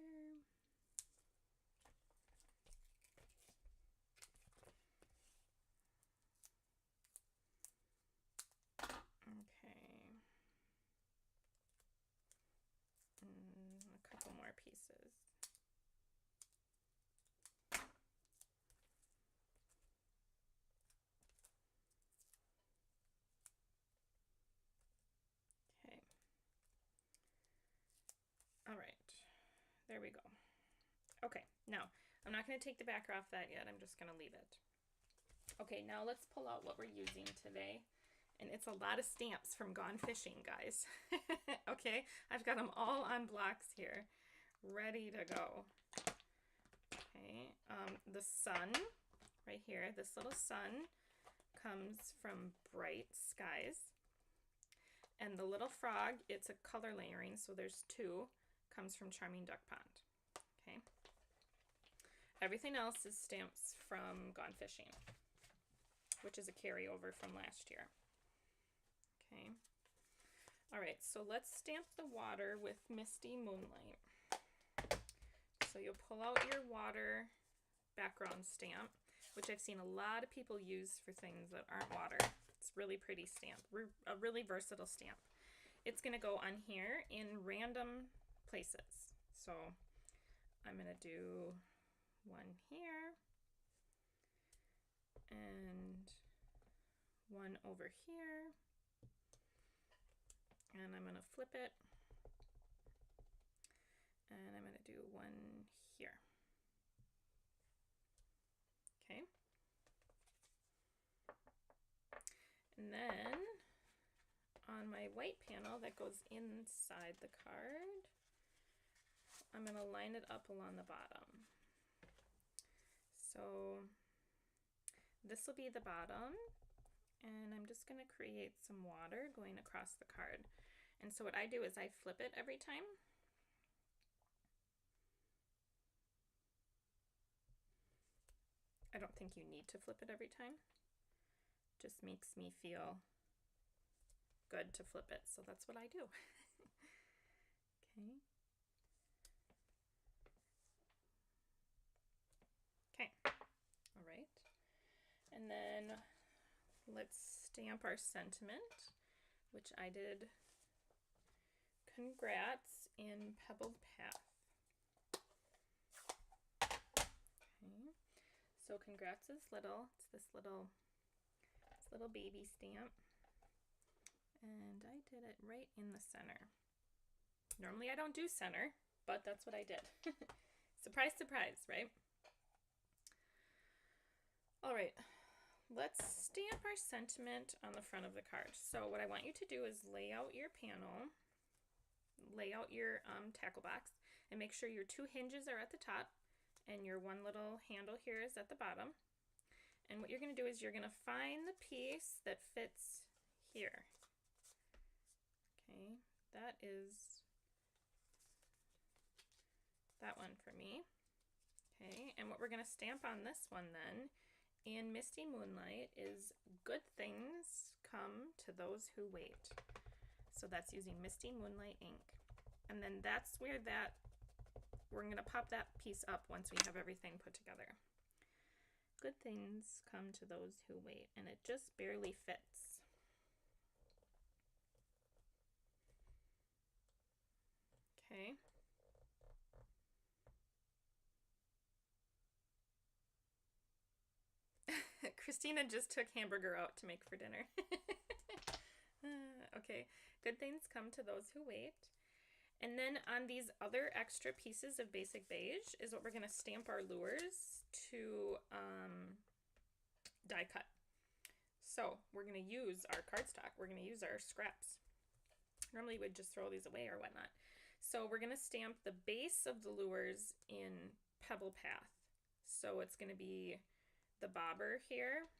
A couple more pieces. Okay. All right. There we go. Okay, now I'm not going to take the backer off that yet. I'm just going to leave it. Okay, now let's pull out what we're using today. And it's a lot of stamps from Gone Fishing, guys. Okay, I've got them all on blocks here, ready to go. Okay, the sun, right here, this little sun comes from Bright Skies. And the little frog, it's a color layering, so there's 2, comes from Charming Duck Pond. Okay. Everything else is stamps from Gone Fishing, which is a carryover from last year. Okay. All right, so let's stamp the water with Misty Moonlight. So you'll pull out your water background stamp, which I've seen a lot of people use for things that aren't water. It's a really pretty stamp, a really versatile stamp. It's going to go on here in random places. So I'm going to do one here and one over here, and I'm going to flip it, and I'm going to do one here. Okay. And then on my white panel that goes inside the card, I'm going to line it up along the bottom. So this will be the bottom, and I'm just going to create some water going across the card. And so what I do is I flip it every time. I don't think you need to flip it every time. Just makes me feel good to flip it, so that's what I do. Okay. Okay. All right. And then let's stamp our sentiment, which I did congrats in Pebbled Path. Okay. So congrats is little. It's this little baby stamp. And I did it right in the center. Normally I don't do center, but that's what I did. Surprise, surprise, right? All right, let's stamp our sentiment on the front of the card. So what I want you to do is lay out your panel, lay out your tackle box, and make sure your two hinges are at the top and your one little handle here is at the bottom. And what you're going to do is you're going to find the piece that fits here. Okay, that is that one for me. Okay, and what we're going to stamp on this one then in Misty Moonlight is good things come to those who wait. So that's using Misty Moonlight ink. And then that's where we're going to pop that piece up once we have everything put together. Good things come to those who wait, and it just barely fits. Okay. Christina just took hamburger out to make for dinner. Okay, good things come to those who wait. And then on these other extra pieces of basic beige is what we're going to stamp our lures to die cut. So we're going to use our cardstock. We're going to use our scraps. Normally we'd just throw these away or whatnot. So we're going to stamp the base of the lures in Pebble Path. So it's going to be the bobber here.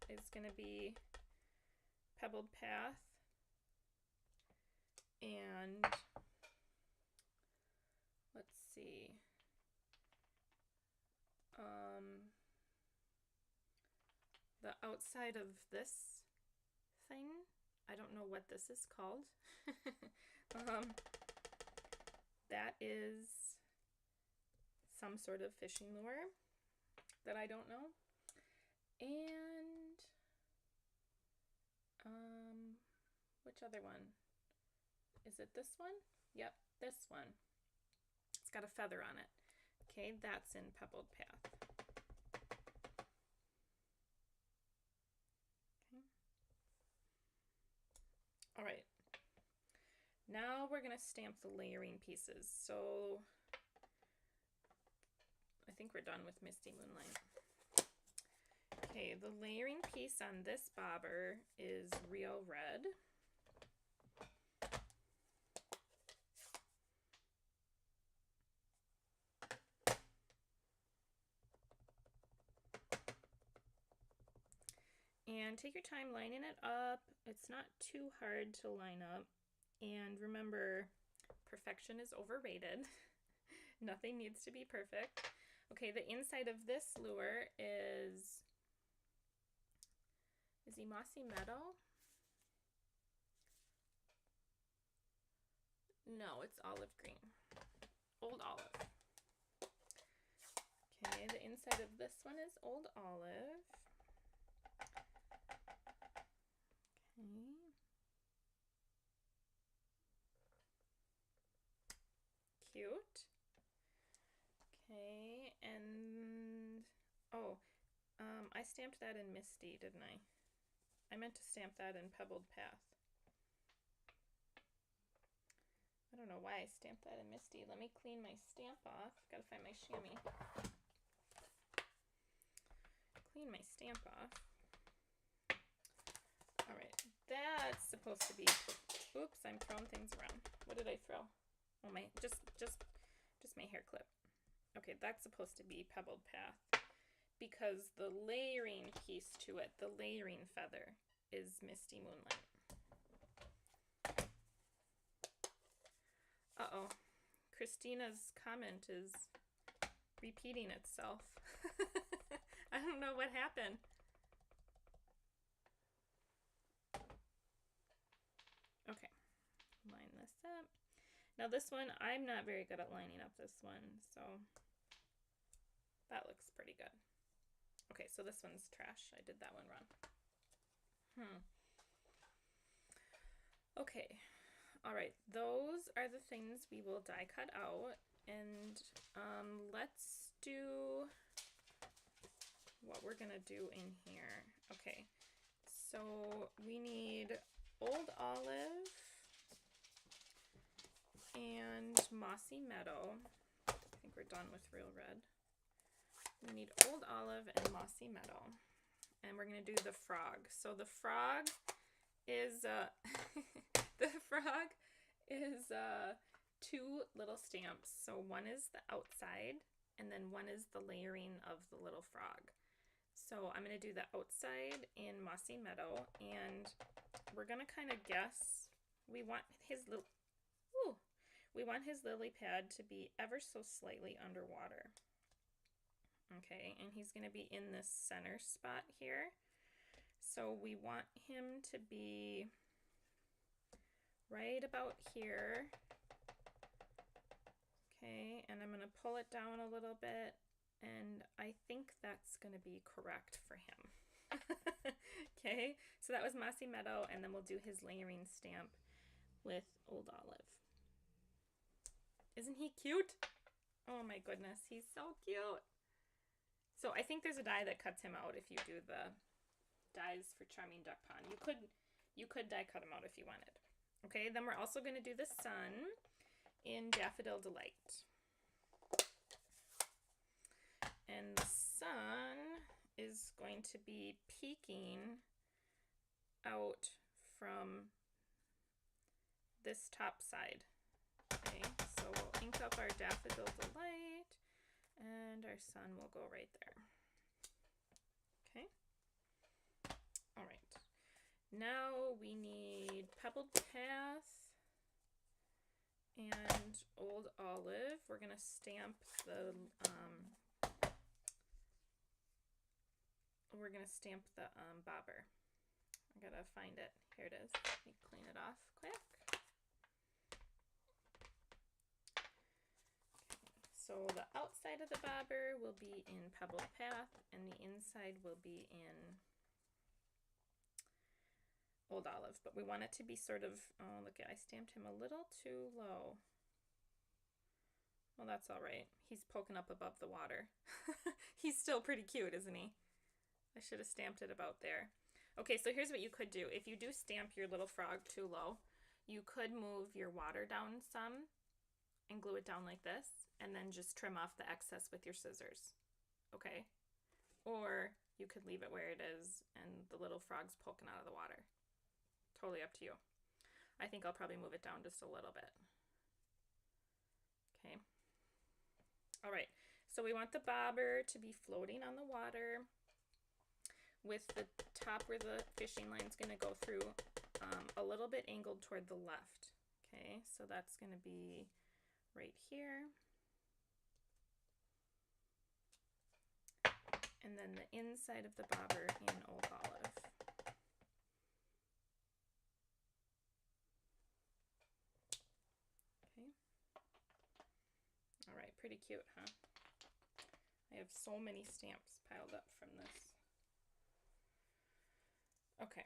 It's going to be Pebbled Path. And let's see. The outside of this thing, I don't know what this is called. That is some sort of fishing lure that I don't know. And which other one? Is it this one? Yep, this one. It's got a feather on it. Okay, that's in Pebbled Path. Okay. All right. Now we're going to stamp the layering pieces. So I think we're done with Misty Moonlight. Okay, the layering piece on this bobber is Real Red. And take your time lining it up. It's not too hard to line up. And remember, Perfection is overrated. Nothing needs to be perfect. Okay, the inside of this lure is he mossy meadow? No, it's olive green. Old olive. Okay, the inside of this one is old olive. Okay. Cute. Okay, and oh, I stamped that in Misty, didn't I? I meant to stamp that in Pebbled Path. I don't know why I stamped that in Misty. Let me clean my stamp off. Gotta find my chamois. Clean my stamp off. Alright, that's supposed to be, oops, I'm throwing things around. What did I throw? Oh, my, just my hair clip. Okay, that's supposed to be Pebbled Path because the layering piece to it, the layering feather, is Misty Moonlight. Uh-oh, Christina's comment is repeating itself. I don't know what happened. Okay, line this up. Now this one, I'm not very good at lining up this one, so that looks pretty good. Okay, so this one's trash. I did that one wrong. Okay, all right, those are the things we will die cut out, and let's do what we're gonna do in here. Okay, so we need old olive and mossy meadow. I think we're done with real red. We need old olive and mossy meadow, and we're gonna do the frog. So the frog is two little stamps. So one is the outside, and then one is the layering of the little frog. So I'm gonna do the outside in mossy meadow, and we're gonna kind of guess. We want his lily pad to be ever so slightly underwater. Okay, and he's going to be in this center spot here. So we want him to be right about here. Okay, and I'm going to pull it down a little bit, and I think that's going to be correct for him. Okay, so that was mossy meadow, and then we'll do his layering stamp with old olive. Isn't he cute? Oh my goodness, he's so cute. So I think there's a die that cuts him out if you do the dies for Charming Duck Pond. You could die cut him out if you wanted. Okay, then we're also going to do the sun in Daffodil Delight. And the sun is going to be peeking out from this top side. Okay, so we'll ink up our Daffodil Delight, and our sun will go right there. Okay. All right. Now we need Pebbled Path and Old Olive. We're gonna stamp the bobber. I gotta find it. Here it is. Let me clean it off quick. So the outside of the bobber will be in Pebbled Path, and the inside will be in Old Olive. But we want it to be sort of, oh look, I stamped him a little too low. Well, that's all right. He's poking up above the water. He's still pretty cute, isn't he? I should have stamped it about there. Okay, so here's what you could do. If you do stamp your little frog too low, you could move your water down some and glue it down like this, and then just trim off the excess with your scissors. Okay? Or you could leave it where it is and the little frog's poking out of the water. Totally up to you. I think I'll probably move it down just a little bit. Okay. All right, so we want the bobber to be floating on the water with the top where the fishing line's going to go through a little bit angled toward the left. Okay, so that's going to be right here. And then the inside of the bobber in Old Olive. Okay. All right, pretty cute, huh? I have so many stamps piled up from this. Okay.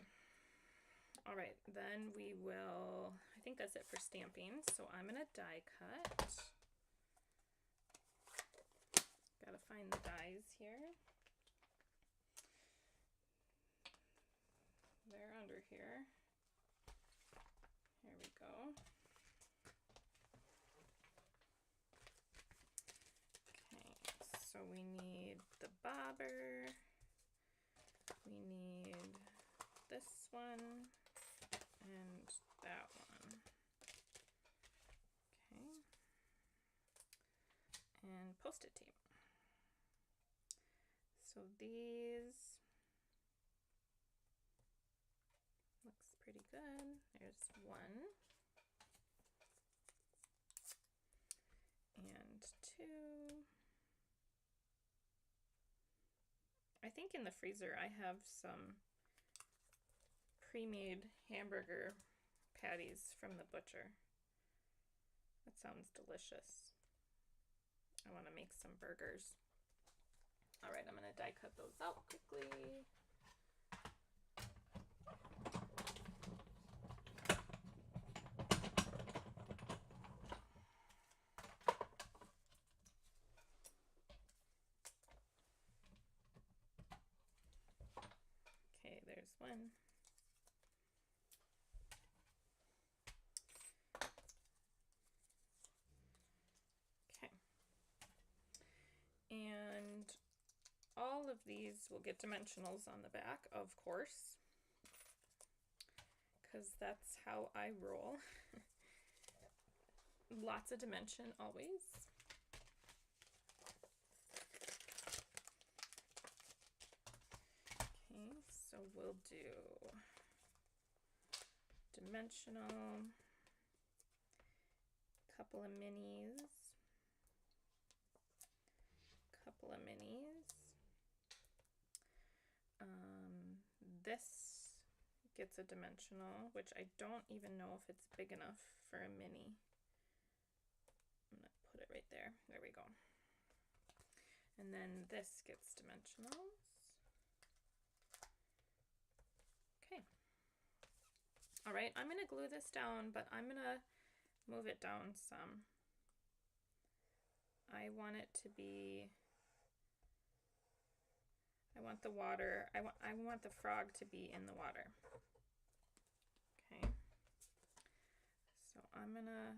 All right, then we will, I think that's it for stamping. So I'm gonna die cut. Gotta find the dies here. They're under here. Here we go. Okay, so we need the bobber. We need this one and that one. Okay. And Post-it tape. So these looks pretty good. There's one and two. I think in the freezer I have some pre-made hamburger patties from the butcher. That sounds delicious. I want to make some burgers. All right, I'm going to die cut those out quickly. Okay, there's one. Okay. And all of these will get dimensionals on the back, of course, because that's how I roll. Lots of dimension always. Okay, so we'll do dimensional, couple of minis, this gets a dimensional, which I don't even know if it's big enough for a mini. I'm gonna put it right there. There we go. And then this gets dimensionals. Okay. All right, I'm gonna glue this down, but I'm gonna move it down some. I want it to be, I want the water, I want the frog to be in the water. Okay. So I'm gonna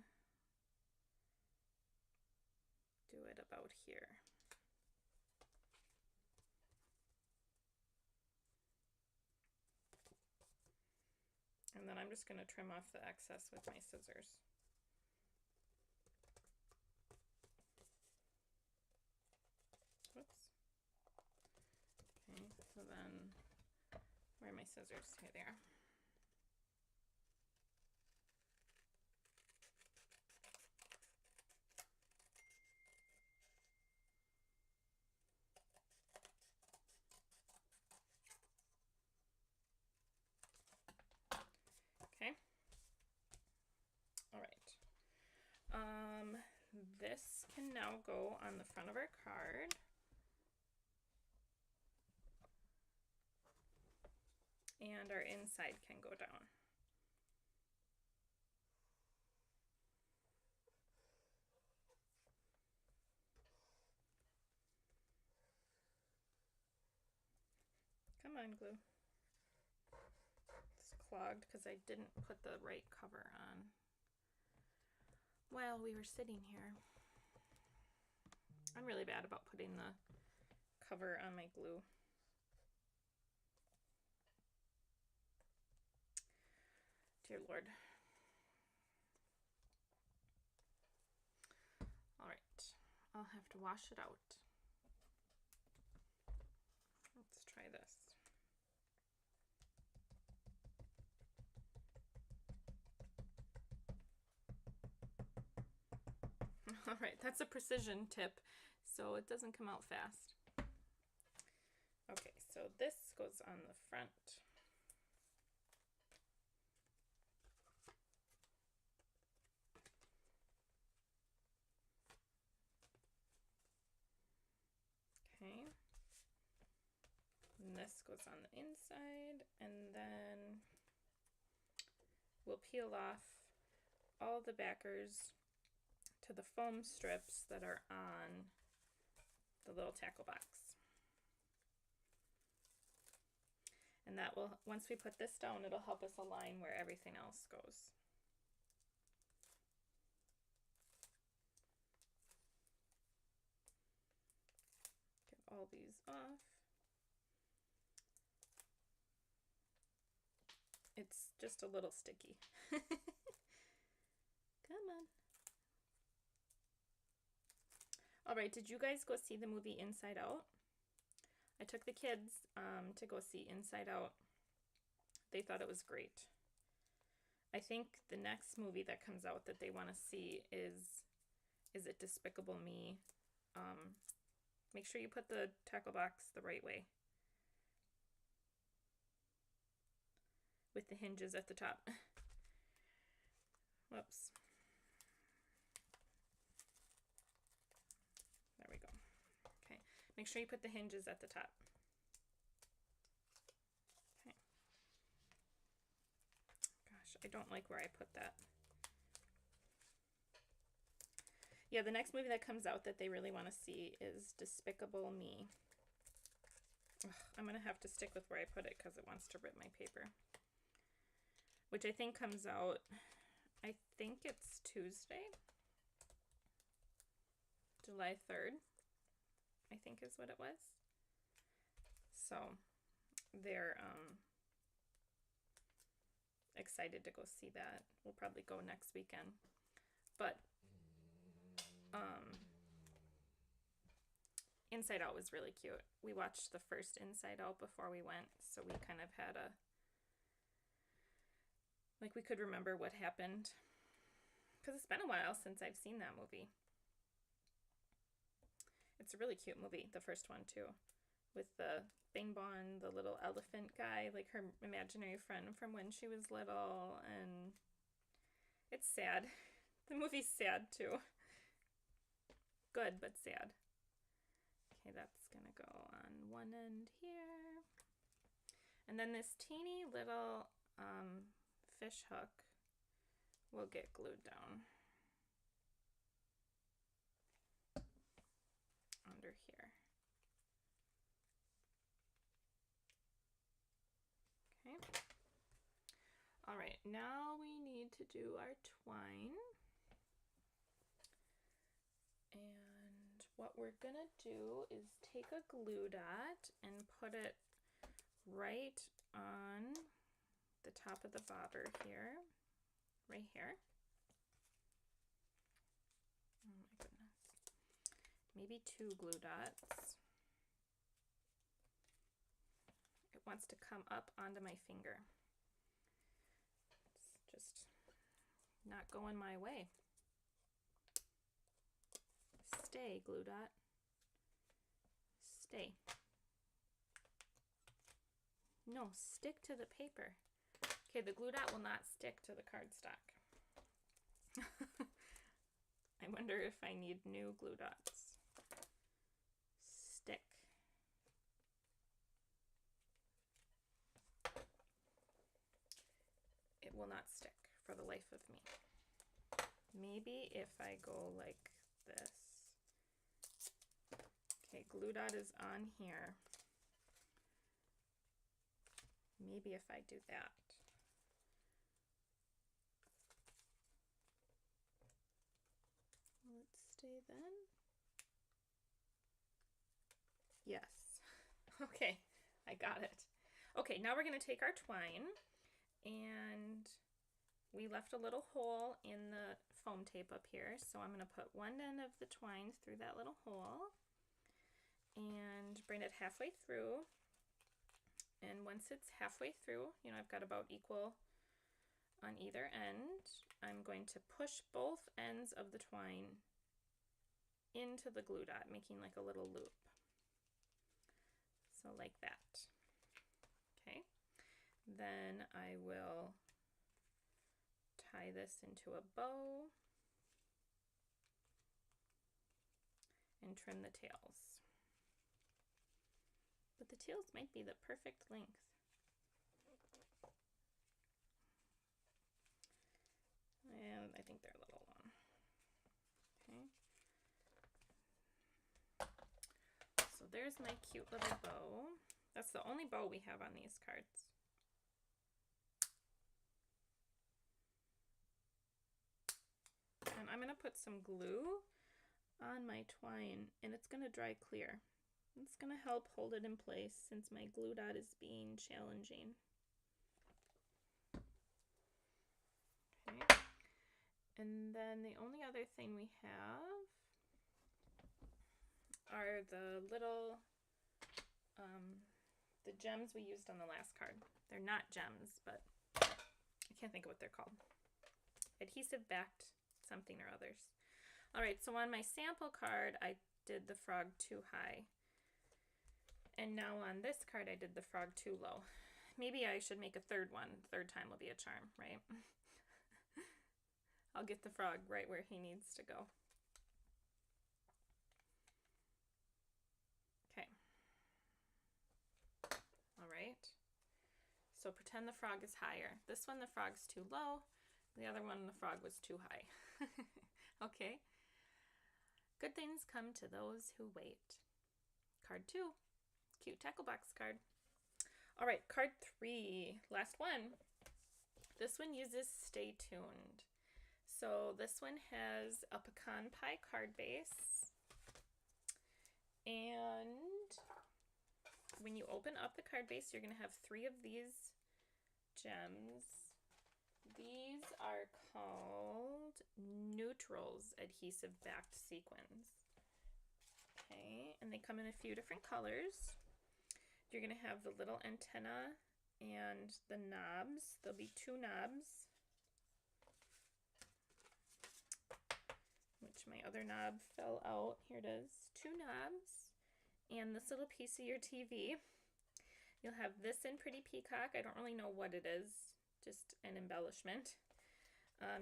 do it about here. And then I'm just gonna trim off the excess with my scissors. Whoops. Okay, so then, where are my scissors? Here they are. Okay. All right. This can now go on the front of our card. And our inside can go down. Come on, glue. It's clogged because I didn't put the right cover on while we were sitting here. I'm really bad about putting the cover on my glue. Dear Lord. All right, I'll have to wash it out. Let's try this. All right, that's a precision tip, so it doesn't come out fast. Okay, so this goes on the front. Okay. And this goes on the inside, and then we'll peel off all the backers to the foam strips that are on the little tackle box. And that will, once we put this down, it'll help us align where everything else goes. Get all these off. It's just a little sticky. Come on. All right, did you guys go see the movie Inside Out? I took the kids to go see Inside Out. They thought it was great. I think the next movie that comes out that they want to see is it Despicable Me? Make sure you put the tackle box the right way, with the hinges at the top. Whoops. There we go. Okay, make sure you put the hinges at the top. Okay. Gosh, I don't like where I put that. Yeah, the next movie that comes out that they really want to see is Despicable Me. Ugh, I'm going to have to stick with where I put it because it wants to rip my paper. Which I think comes out, I think it's Tuesday, July 3rd, I think is what it was. So they're excited to go see that. We'll probably go next weekend. But Inside Out was really cute. We watched the first Inside Out before we went, so we kind of had a, like, we could remember what happened, because it's been a while since I've seen that movie. It's a really cute movie, the first one too, with the Bing Bong, the little elephant guy, like her imaginary friend from when she was little, and it's sad. The movie's sad too. Good, but sad. Okay, that's gonna go on one end here. And then this teeny little fish hook will get glued down under here. Okay. All right, now we need to do our twine. And what we're gonna do is take a glue dot and put it right on the top of the bobber here, right here. Oh my goodness. Maybe 2 glue dots. It wants to come up onto my finger. It's just not going my way. Stay, glue dot. Stay. No, stick to the paper. Okay, the glue dot will not stick to the cardstock. I wonder if I need new glue dots. Stick. It will not stick for the life of me. Maybe if I go like this. Okay, glue dot is on here. Maybe if I do that. Will it stay then? Yes. Okay, I got it. Okay, now we're going to take our twine, and we left a little hole in the foam tape up here, so I'm going to put one end of the twine through that little hole and bring it halfway through. And once it's halfway through, you know, I've got about equal on either end, I'm going to push both ends of the twine into the glue dot, making like a little loop. So like that. Okay. Then I will tie this into a bow and trim the tails. But the tails might be the perfect length. And I think they're a little long. Okay. So there's my cute little bow. That's the only bow we have on these cards. And I'm going to put some glue on my twine, and it's going to dry clear. It's going to help hold it in place since my glue dot is being challenging. Okay. And then the only other thing we have are the little, the gems we used on the last card. They're not gems, but I can't think of what they're called. Adhesive backed something or others. All right, so on my sample card, I did the frog too high. And now on this card, I did the frog too low. Maybe I should make a third one. Third time will be a charm, right? I'll get the frog right where he needs to go. Okay. All right. So pretend the frog is higher. This one, the frog's too low. The other one, the frog was too high. Okay. Good things come to those who wait. Card 2. Cute tackle box card. All right, card 3. Last one. This one uses Stay Tuned. So this one has a pecan pie card base. And when you open up the card base, you're going to have 3 of these gems. These are called Neutrals Adhesive Backed Sequins. Okay, and they come in a few different colors. You're going to have the little antenna and the knobs. There'll be 2 knobs, which my other knob fell out. Here it is. 2 knobs and this little piece of your TV. You'll have this in Pretty Peacock. I don't really know what it is. Just an embellishment.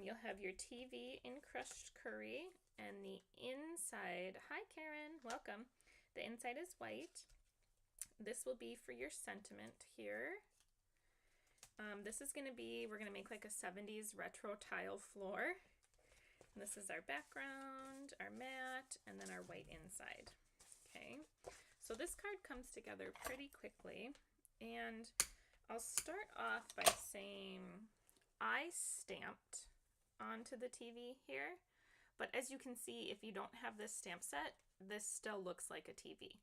You'll have your TV in Crushed Curry, and the inside, hi Karen, welcome. The inside is white. This will be for your sentiment here. This is going to be, we're going to make like a 70s retro tile floor. And this is our background, our mat, and then our white inside. Okay, so this card comes together pretty quickly, and I'll start off by saying I stamped onto the TV here, but as you can see, if you don't have this stamp set, this still looks like a TV.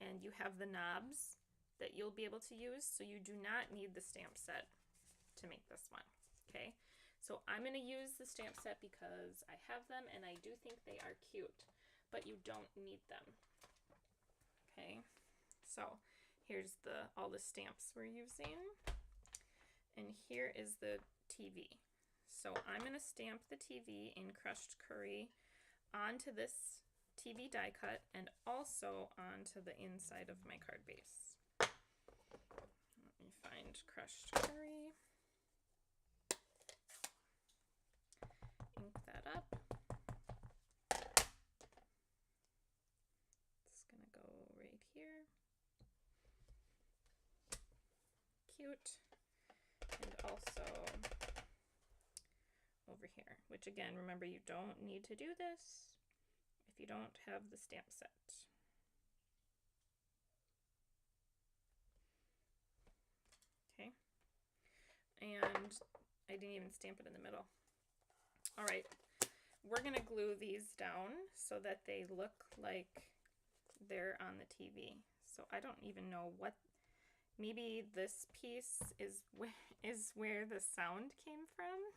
And you have the knobs that you'll be able to use, so you do not need the stamp set to make this one, okay? So I'm going to use the stamp set because I have them and I do think they are cute, but you don't need them, okay? So here's all the stamps we're using, and here is the TV. So I'm going to stamp the TV in Crushed Curry onto this TV die cut and also onto the inside of my card base. Let me find Crushed Curry. Ink that up. It's going to go right here. Cute. And also over here, which again, remember, you don't need to do this if you don't have the stamp set. Okay, and I didn't even stamp it in the middle. All right, we're gonna glue these down so that they look like they're on the TV. So I don't even know what, maybe this piece is where the sound came from.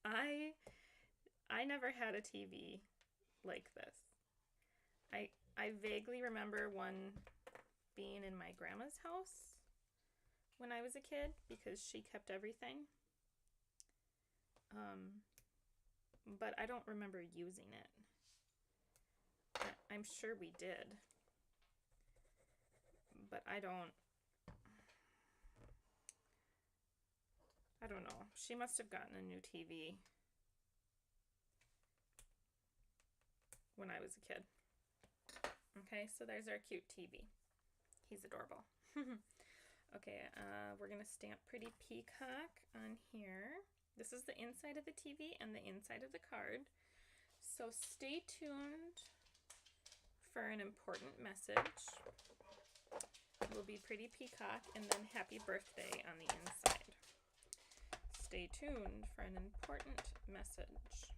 I never had a TV like this. I vaguely remember one being in my grandma's house when I was a kid because she kept everything. But I don't remember using it. I'm sure we did. But I don't know. She must have gotten a new TV when I was a kid. Okay, so there's our cute TV. He's adorable. Okay, we're gonna stamp Pretty Peacock on here. This is the inside of the TV and the inside of the card. So stay tuned for an important message. It will be Pretty Peacock and then Happy Birthday on the inside. Stay tuned for an important message.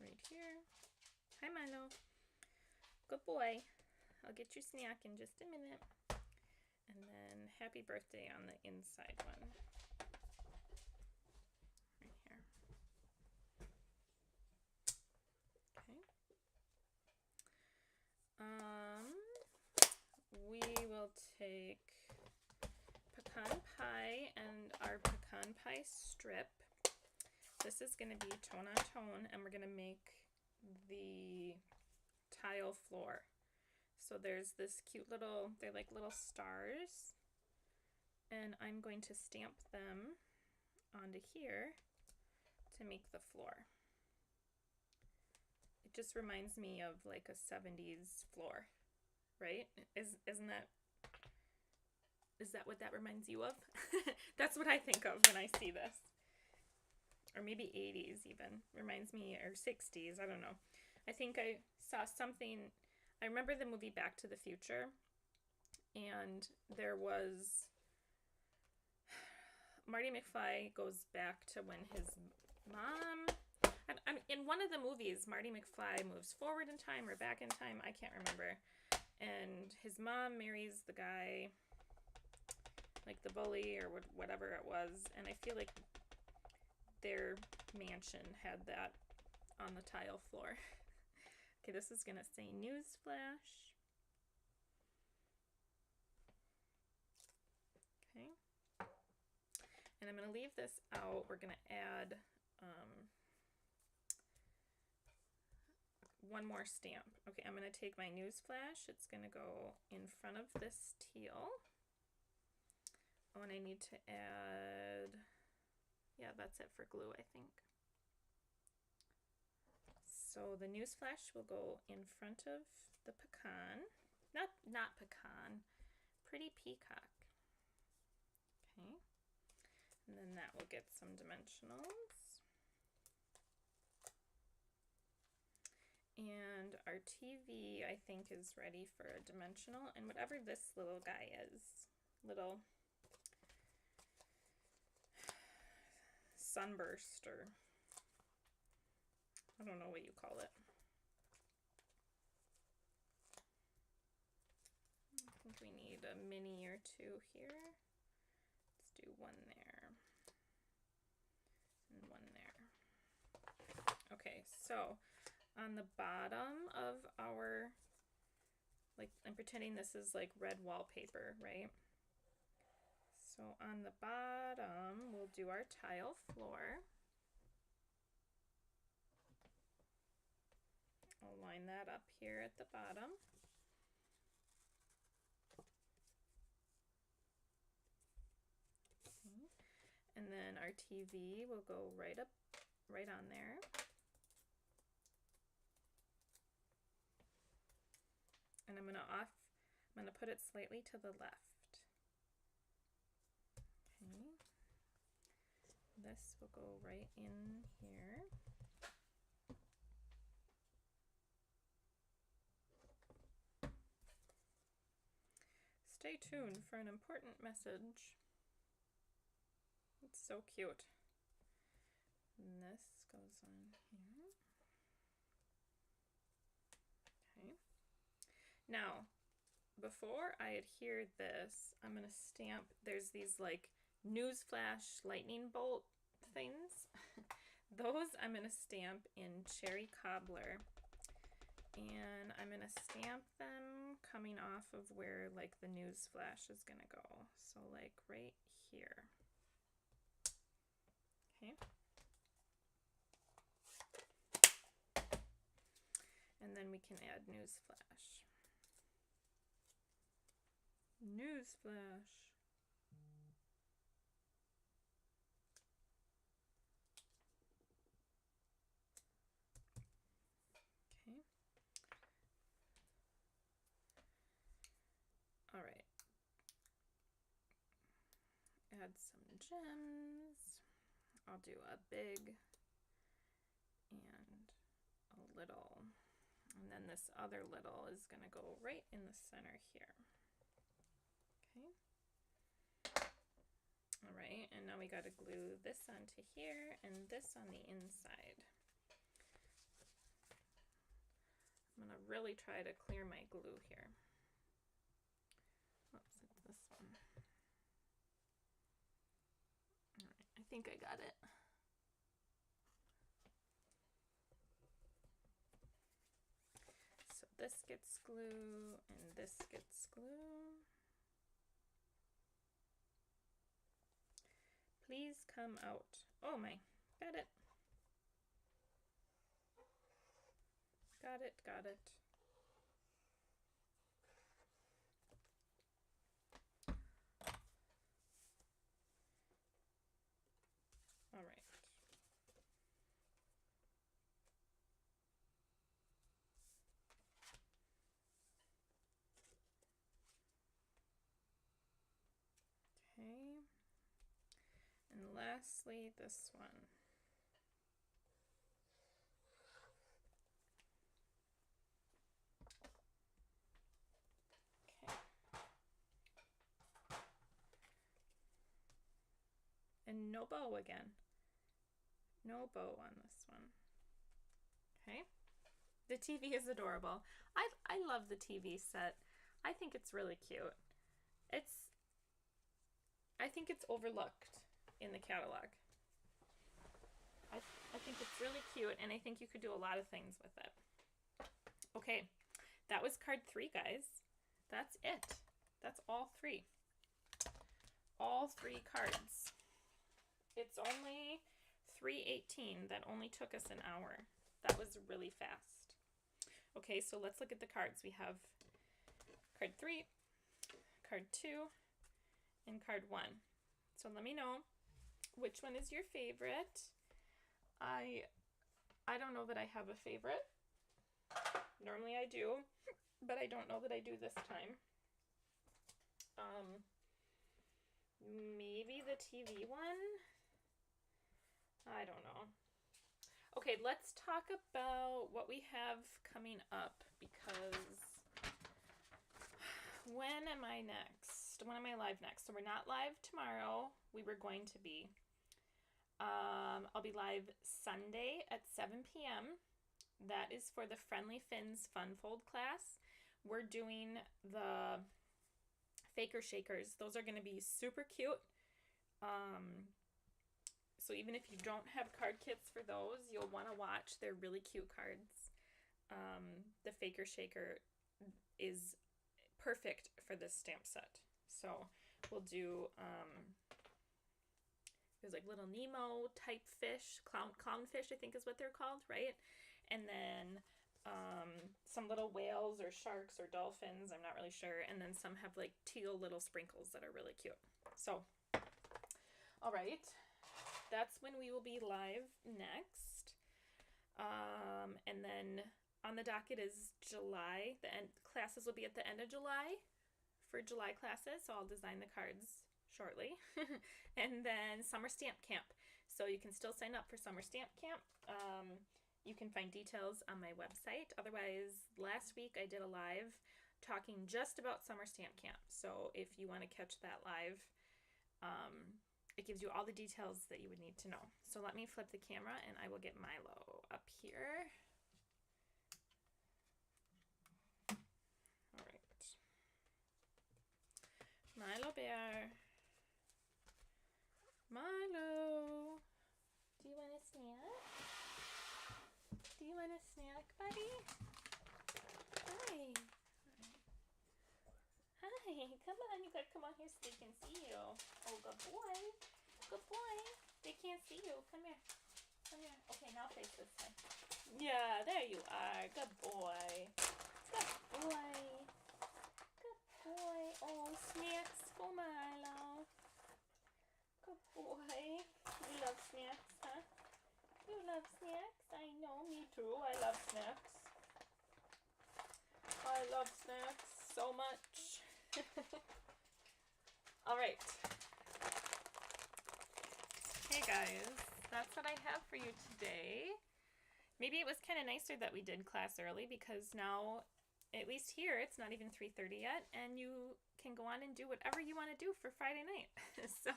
Right here. Hi, Milo. Good boy. I'll get your snack in just a minute. And then Happy Birthday on the inside one. Right here. Okay. We will take pecan pie and our pecan pie strip. This is going to be tone on tone, and we're going to make the tile floor. So there's this cute little, they're like little stars, and I'm going to stamp them onto here to make the floor. It just reminds me of like a 70s floor, right? Isn't that, is that what that reminds you of? That's what I think of when I see this. Or maybe 80s even, reminds me, or 60s, I don't know. I think I saw something, I remember the movie Back to the Future, and there was, Marty McFly goes back to when his mom, in one of the movies, Marty McFly moves forward in time or back in time, I can't remember, and his mom marries the guy, like the bully or whatever it was, and I feel like their mansion had that on the tile floor. Okay, this is gonna say newsflash. Okay, and I'm gonna leave this out. We're gonna add one more stamp. Okay, I'm gonna take my newsflash. It's gonna go in front of this teal. Oh, and I need to add, yeah, that's it for glue, I think. So the newsflash will go in front of the pecan. Not pecan, Pretty Peacock. Okay. And then that will get some dimensionals. And our TV, I think, is ready for a dimensional. And whatever this little guy is, little sunburst, or I don't know what you call it. I think we need a mini or two here. Let's do one there and one there. Okay, so on the bottom of our, like, I'm pretending this is like red wallpaper, right? So on the bottom, we'll do our tile floor. I'll line that up here at the bottom. Okay. And then our TV will go right on there. And I'm gonna put it slightly to the left. Okay. This will go right in here. Stay tuned for an important message. It's so cute. And this goes on here. Okay. Now, before I adhere this, I'm going to stamp, there's these like newsflash lightning bolt things. Those I'm going to stamp in Cherry Cobbler. And I'm going to stamp them coming off of where like the news flash is going to go. So like right here. Okay. And then we can add newsflash. Newsflash. Okay. All right. Add some gems. I'll do a big and a little. And then this other little is going to go right in the center here. Okay. All right, and now we got to glue this onto here and this on the inside. I'm going to really try to clear my glue here. Oops, it's this one. All right, I think I got it. So this gets glue and this gets glue. Please come out. Oh my, got it. Got it, got it. All right. Okay. And lastly, this one. Okay. And no bow again. No bow on this one. Okay. The TV is adorable. I love the TV set. I think it's really cute. I think it's overlooked in the catalog. I think it's really cute, and I think you could do a lot of things with it. Okay, that was card 3, guys. That's it. That's all 3. All 3 cards. It's only 3:18. That only took us an hour. That was really fast. Okay, so let's look at the cards. We have card 3, card 2, and card 1. So let me know which one is your favorite. I don't know that I have a favorite. Normally I do, but I don't know that I do this time. Maybe the TV one? I don't know. Okay, let's talk about what we have coming up, because when am I next? When am I live next? So we're not live tomorrow. We were going to be. I'll be live Sunday at 7 p.m. That is for the Friendly Fins Fun Fold class. We're doing the Faker Shakers. Those are going to be super cute. So even if you don't have card kits for those, you'll want to watch. They're really cute cards. The Faker Shaker is perfect for this stamp set. So we'll do, there's like little Nemo type fish, clownfish I think is what they're called, right? And then some little whales or sharks or dolphins, I'm not really sure. And then some have like teal little sprinkles that are really cute. So, all right. That's when we will be live next. And then on the docket is July. Classes will be at the end of July for July classes. So I'll design the cards shortly. And then Summer Stamp Camp. So you can still sign up for Summer Stamp Camp. You can find details on my website. Otherwise, last week I did a live talking just about Summer Stamp Camp. So if you want to catch that live, it gives you all the details that you would need to know. So let me flip the camera and I will get Milo up here. All right. Milo Bear. Milo. Do you want a snack? Do you want a snack, buddy? Hi. Hi, come on, you gotta come on here so they can see you. Oh, good boy. Good boy. They can't see you. Come here. Come here. Okay, now face this way. Yeah, there you are. Good boy. Good boy. Good boy. Oh, snacks for Milo. Good boy. You love snacks, huh? You love snacks? I know, me too. I love snacks. I love snacks so much. Alright. Hey guys, that's what I have for you today. Maybe it was kind of nicer that we did class early because now, at least here, it's not even 3:30 yet, and you can go on and do whatever you want to do for Friday night. So,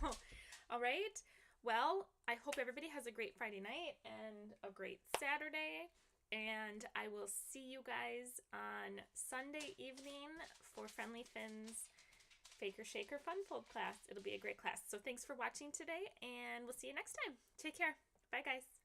alright. Well, I hope everybody has a great Friday night and a great Saturday. And I will see you guys on Sunday evening for Friendly Finn's Faker Shaker Fun Fold class. It'll be a great class. So thanks for watching today, and we'll see you next time. Take care. Bye, guys.